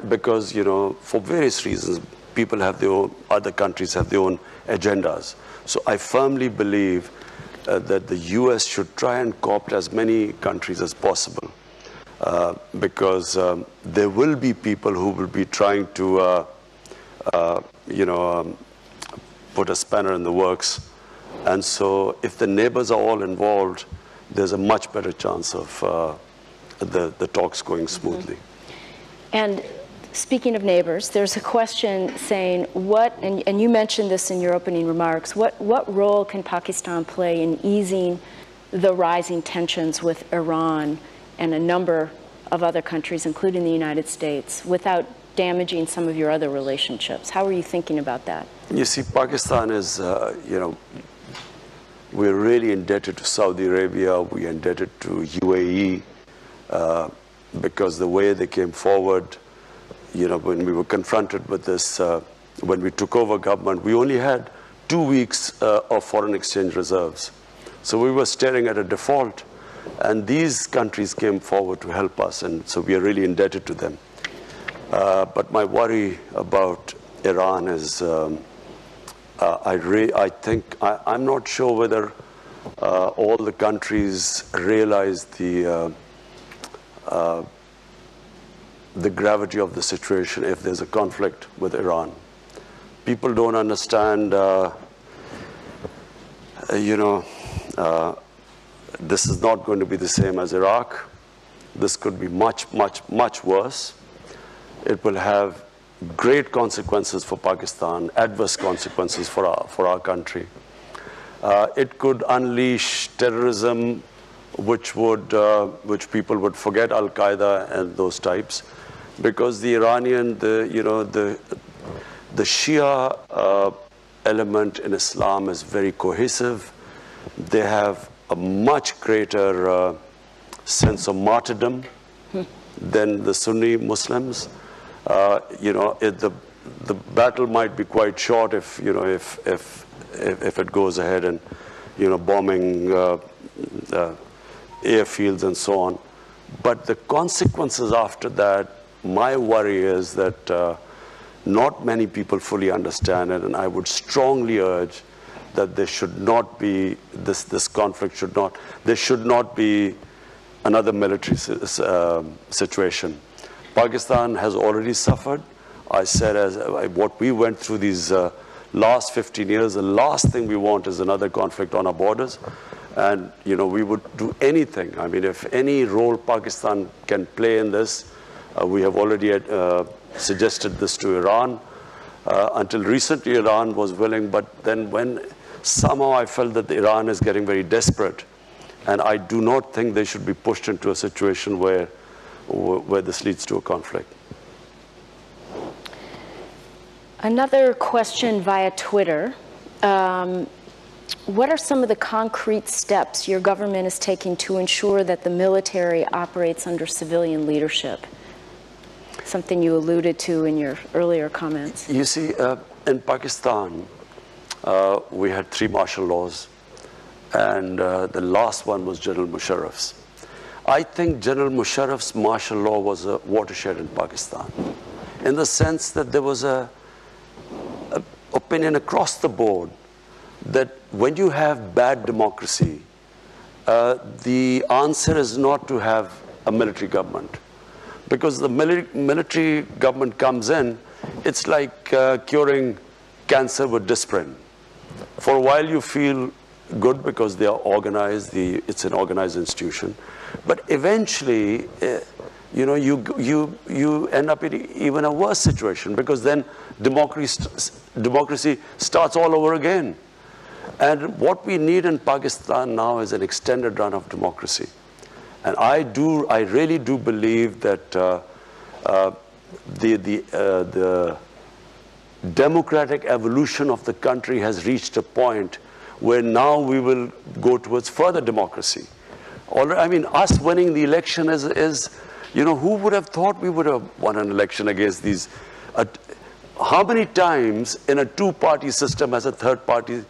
Because, you know, for various reasons, people have their own, other countries have their own agendas. So I firmly believe that the US should try and co-opt as many countries as possible. Because there will be people who will be trying to, you know, put a spanner in the works. And so if the neighbors are all involved, there's a much better chance of the talks going smoothly. And speaking of neighbors, there's a question saying, and you mentioned this in your opening remarks, what role can Pakistan play in easing the rising tensions with Iran and a number of other countries, including the United States, without damaging some of your other relationships? How are you thinking about that? You see, Pakistan is, you know, we're really indebted to Saudi Arabia, we're indebted to UAE, because the way they came forward, you know, when we were confronted with this when we took over government, we only had 2 weeks of foreign exchange reserves. So we were staring at a default, and these countries came forward to help us, and so we are really indebted to them. But my worry about Iran is, I'm not sure whether all the countries realize the gravity of the situation if there's a conflict with Iran. People don't understand, this is not going to be the same as Iraq. This could be much, much, much worse. It will have great consequences for Pakistan, adverse consequences for our country. It could unleash terrorism, which people would forget Al-Qaeda and those types, because the Iranian, the Shia element in Islam is very cohesive. They have a much greater sense of martyrdom than the Sunni Muslims. The battle might be quite short if it goes ahead and bombing airfields and so on. But the consequences after that, my worry is that not many people fully understand it, and I would strongly urge that there should not be this conflict there should not be another military situation. Pakistan has already suffered. I said, what we went through these last 15 years, the last thing we want is another conflict on our borders. And, we would do anything. I mean, if any role Pakistan can play in this, we have already suggested this to Iran. Until recently, Iran was willing, but then when somehow I felt that Iran is getting very desperate, and I do not think they should be pushed into a situation where this leads to a conflict. Another question via Twitter. What are some of the concrete steps your government is taking to ensure that the military operates under civilian leadership? Something you alluded to in your earlier comments. You see, in Pakistan, we had 3 martial laws, and the last one was General Musharraf's. I think General Musharraf's martial law was a watershed in Pakistan, in the sense that there was a opinion across the board that when you have bad democracy, the answer is not to have a military government. Because the military government comes in, it's like curing cancer with disprin. For a while you feel good because they are organized, it's an organized institution. But eventually, you end up in even a worse situation, because then democracy starts all over again. And what we need in Pakistan now is an extended run of democracy. And I really do believe that the democratic evolution of the country has reached a point where now we will go towards further democracy. I mean, us winning the election is who would have thought we would have won an election against these? How many times in a 2-party system has a third party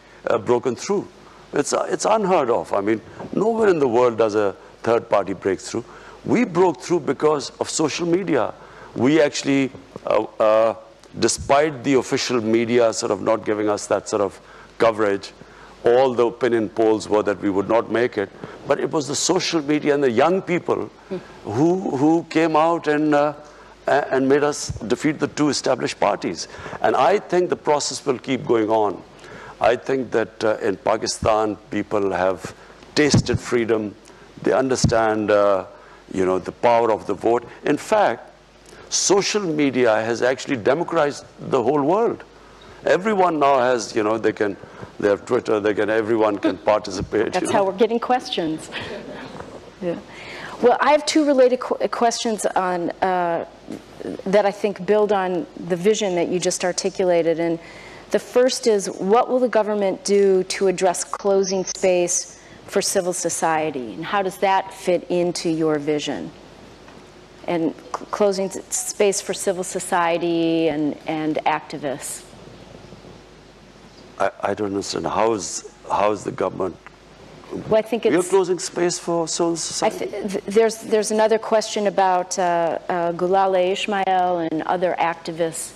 broken through? It's unheard of. I mean, nowhere in the world does a third party break through. We broke through because of social media. We actually, despite the official media sort of not giving us that sort of coverage, all the opinion polls were that we would not make it. But it was the social media and the young people who came out and made us defeat the 2 established parties. And I think the process will keep going on. I think that in Pakistan, people have tasted freedom. They understand, the power of the vote. In fact, social media has actually democratized the whole world. Everyone now has, they have Twitter, everyone can participate. That's how we're getting questions. Yeah. Well, I have 2 related questions on that I think build on the vision that you just articulated. And the first is, what will the government do to address closing space for civil society? And how does that fit into your vision? And closing space for civil society and activists. I don't understand. How is the government? Well, I think You're it's... closing space for civil society? There's another question about Gulale Ismail and other activists.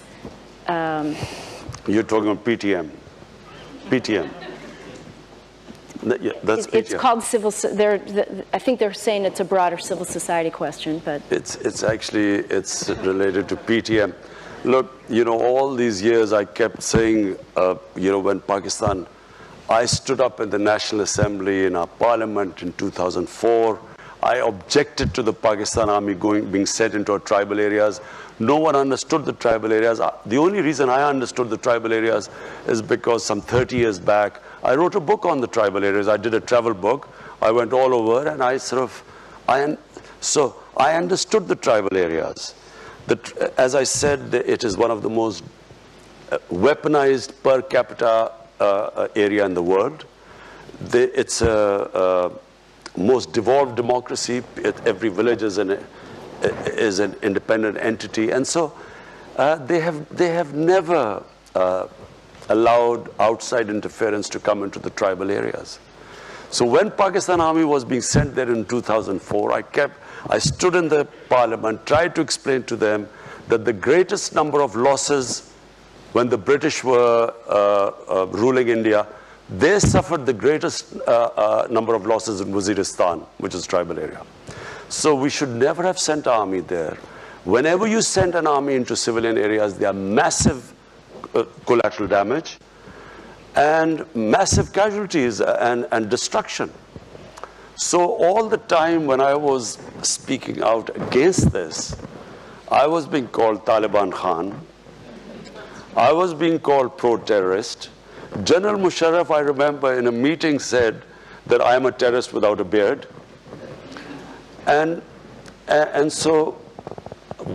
You're talking about PTM. PTM. Yeah, that's PTM. It's called civil... I think they're saying it's a broader civil society question, but... It's actually related to PTM. Look, you know, all these years I kept saying, you know, when Pakistan... I stood up in the National Assembly in our parliament in 2004. I objected to the Pakistan army being sent into our tribal areas. No one understood the tribal areas. The only reason I understood the tribal areas is because some 30 years back, I wrote a book on the tribal areas. I did a travel book. I went all over and I understood the tribal areas. As I said, it is one of the most weaponized per capita area in the world. It's a most devolved democracy. Every village is an independent entity, and so they have never allowed outside interference to come into the tribal areas. So when Pakistan Army was being sent there in 2004, I stood in the parliament, tried to explain to them that the greatest number of losses when the British were ruling India, they suffered the greatest number of losses in Waziristan, which is tribal area. So we should never have sent army there. Whenever you send an army into civilian areas, there are massive collateral damage and massive casualties and destruction. So all the time when I was speaking out against this, I was being called Taliban Khan. I was being called pro-terrorist. General Musharraf, I remember, in a meeting said that I am a terrorist without a beard. And so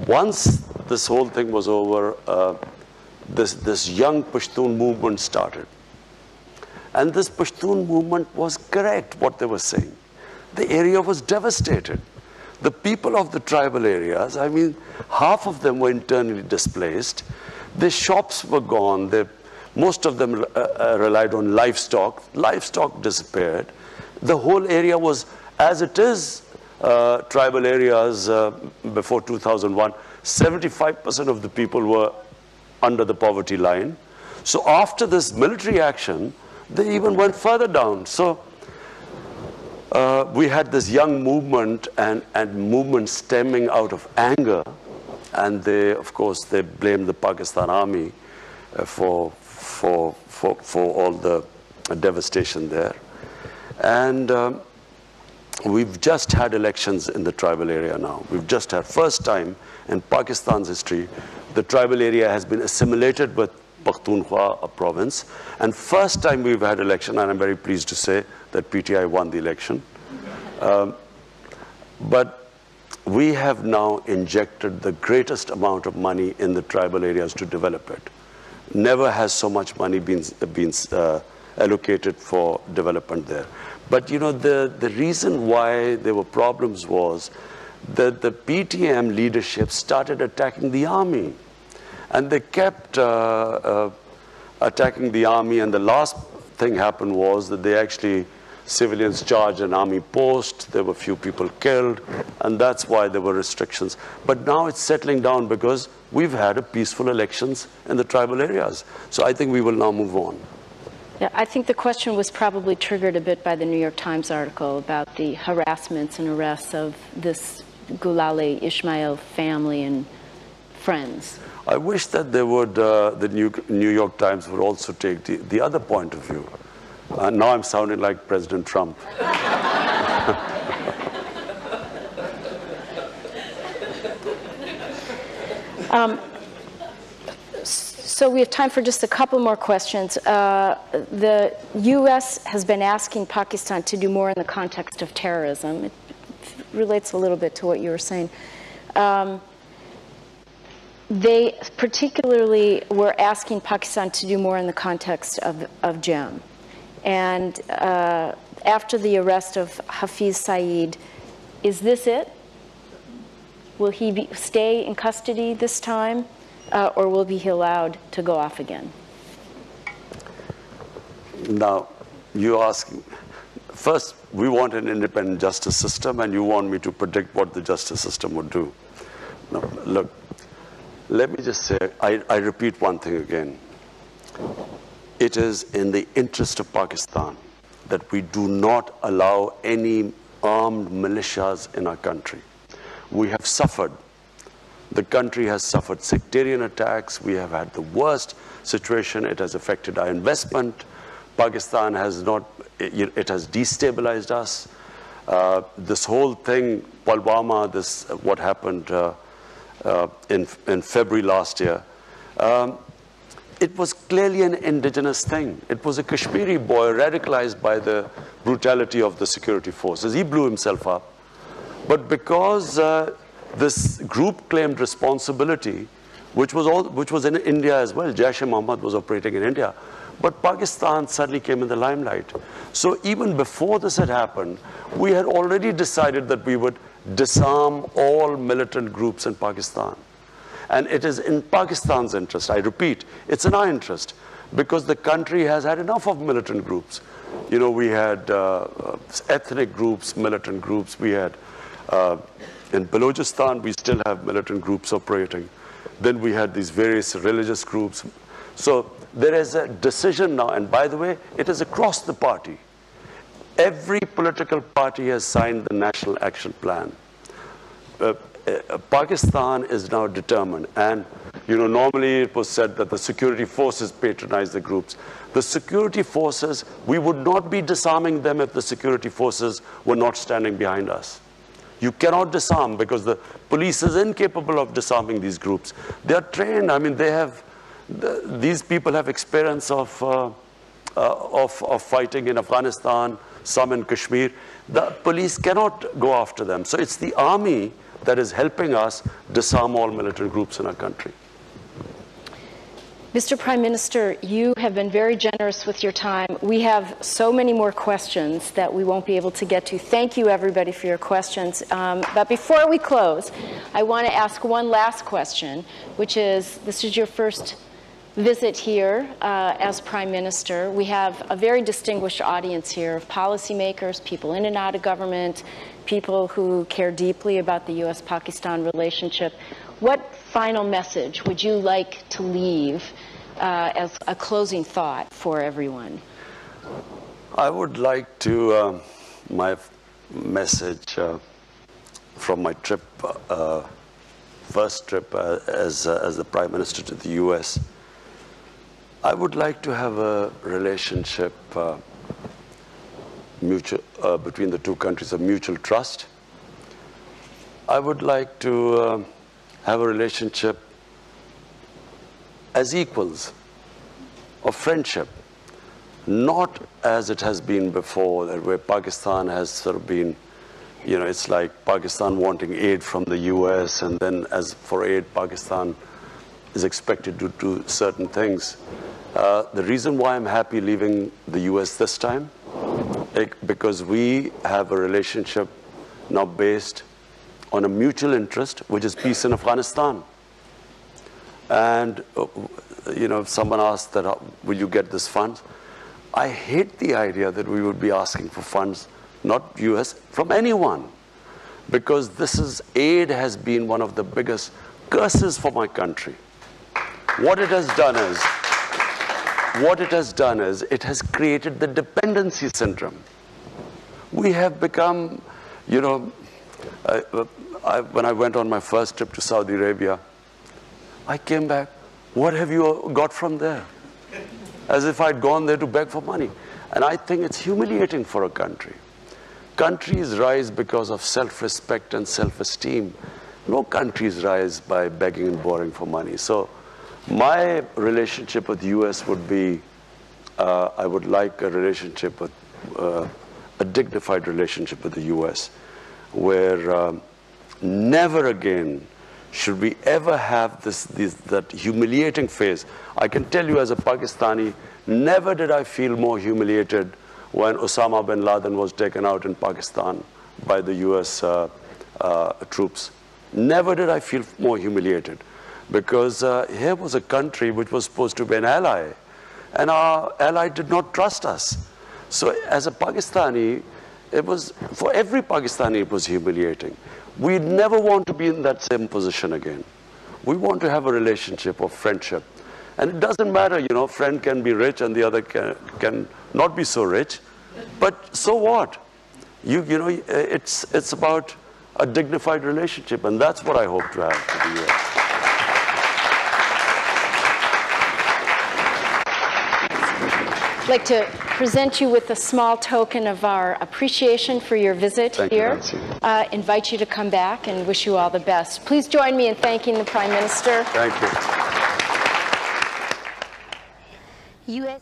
once this whole thing was over, this young Pashtun movement started. And this Pashtun movement was correct, what they were saying. The area was devastated. The people of the tribal areas, I mean, half of them were internally displaced. Their shops were gone. Most of them relied on livestock. Livestock disappeared. The whole area was, as it is, tribal areas before 2001, 75% of the people were under the poverty line. So after this military action, they even went further down. So we had this young movement and movement stemming out of anger. And they, of course, they blamed the Pakistan army for all the devastation there. And we've just had elections in the tribal area now. We've just had, first time in Pakistan's history, the tribal area has been assimilated with Pakhtunkhwa, a province. And first time we've had election, and I'm very pleased to say that PTI won the election. But we have now injected the greatest amount of money in the tribal areas to develop it. Never has so much money been allocated for development there. But you know, the reason why there were problems was that the PTM leadership started attacking the army. And they kept attacking the army, and the last thing happened was that they actually, civilians charged an army post, there were few people killed, and that's why there were restrictions. But now it's settling down because we've had a peaceful elections in the tribal areas. So I think we will now move on. Yeah, I think the question was probably triggered a bit by the New York Times article about the harassments and arrests of this Gulale Ismail family and friends. I wish that they would, the New York Times would also take the other point of view. Now I'm sounding like President Trump. So we have time for just a couple more questions. The U.S. has been asking Pakistan to do more in the context of terrorism. It relates a little bit to what you were saying. They particularly were asking Pakistan to do more in the context of GEM. And after the arrest of Hafiz Saeed, is this it? Will he stay in custody this time, or will he be allowed to go off again? Now, you ask, first, we want an independent justice system, and you want me to predict what the justice system would do. Now, look, let me just say, I repeat one thing again. It is in the interest of Pakistan that we do not allow any armed militias in our country. We have suffered. The country has suffered sectarian attacks. We have had the worst situation. It has affected our investment. Pakistan has not, it has destabilized us. This whole thing, Pulwama, what happened in February last year, it was clearly an indigenous thing. It was a Kashmiri boy radicalized by the brutality of the security forces. He blew himself up. But because this group claimed responsibility, which was in India as well, Jaish-e-Mohammed was operating in India, but Pakistan suddenly came in the limelight. So even before this had happened, we had already decided that we would disarm all militant groups in Pakistan. And it is in Pakistan's interest, I repeat, it's in our interest, because the country has had enough of militant groups. You know, we had ethnic groups, militant groups. We had, in Balochistan, we still have militant groups operating. Then we had these various religious groups. So there is a decision now, and by the way, it is across the party. Every political party has signed the National Action Plan. Pakistan is now determined, and you know, normally it was said that the security forces patronize the groups. The security forces, we would not be disarming them if the security forces were not standing behind us. You cannot disarm because the police is incapable of disarming these groups. They are trained. I mean, they have, these people have experience of fighting in Afghanistan, some in Kashmir. The police cannot go after them. So it's the army that is helping us disarm all militant groups in our country. Mr. Prime Minister, you have been very generous with your time. We have so many more questions that we won't be able to get to. Thank you, everybody, for your questions. But before we close, I want to ask one last question, which is, this is your first visit here as Prime Minister. We have a very distinguished audience here of policymakers, people in and out of government, people who care deeply about the U.S.-Pakistan relationship. What final message would you like to leave as a closing thought for everyone? I would like to, my message from my trip, first trip as the Prime Minister to the U.S., I would like to have a relationship between the two countries of mutual trust. I would like to have a relationship as equals of friendship, not as it has been before, where Pakistan has sort of been, you know, it's like Pakistan wanting aid from the US, and then as for aid, Pakistan is expected to do certain things. The reason why I'm happy leaving the US this time, because we have a relationship now based on a mutual interest, which is peace in Afghanistan. And, you know, if someone asked that, will you get this funds? I hate the idea that we would be asking for funds, not US, from anyone. Because aid has been one of the biggest curses for my country. What it has done is, it has created the dependency syndrome. We have become, you know, when I went on my first trip to Saudi Arabia, I came back, what have you got from there? As if I'd gone there to beg for money. And I think it's humiliating for a country. Countries rise because of self-respect and self-esteem. No countries rise by begging and borrowing for money. So my relationship with the US would be, I would like a relationship with, a dignified relationship with the US, where never again should we ever have that humiliating phase. I can tell you as a Pakistani, never did I feel more humiliated when Osama bin Laden was taken out in Pakistan by the US troops. Never did I feel more humiliated, because here was a country which was supposed to be an ally. and our ally did not trust us. So as a Pakistani, it was, for every Pakistani, it was humiliating. We never want to be in that same position again. We want to have a relationship of friendship. And it doesn't matter, you know, friend can be rich and the other can not be so rich. But so what? You know, it's about a dignified relationship, and that's what I hope to have with the US. I'd like to present you with a small token of our appreciation for your visit here. Invite you to come back and wish you all the best. Please join me in thanking the Prime Minister. Thank you.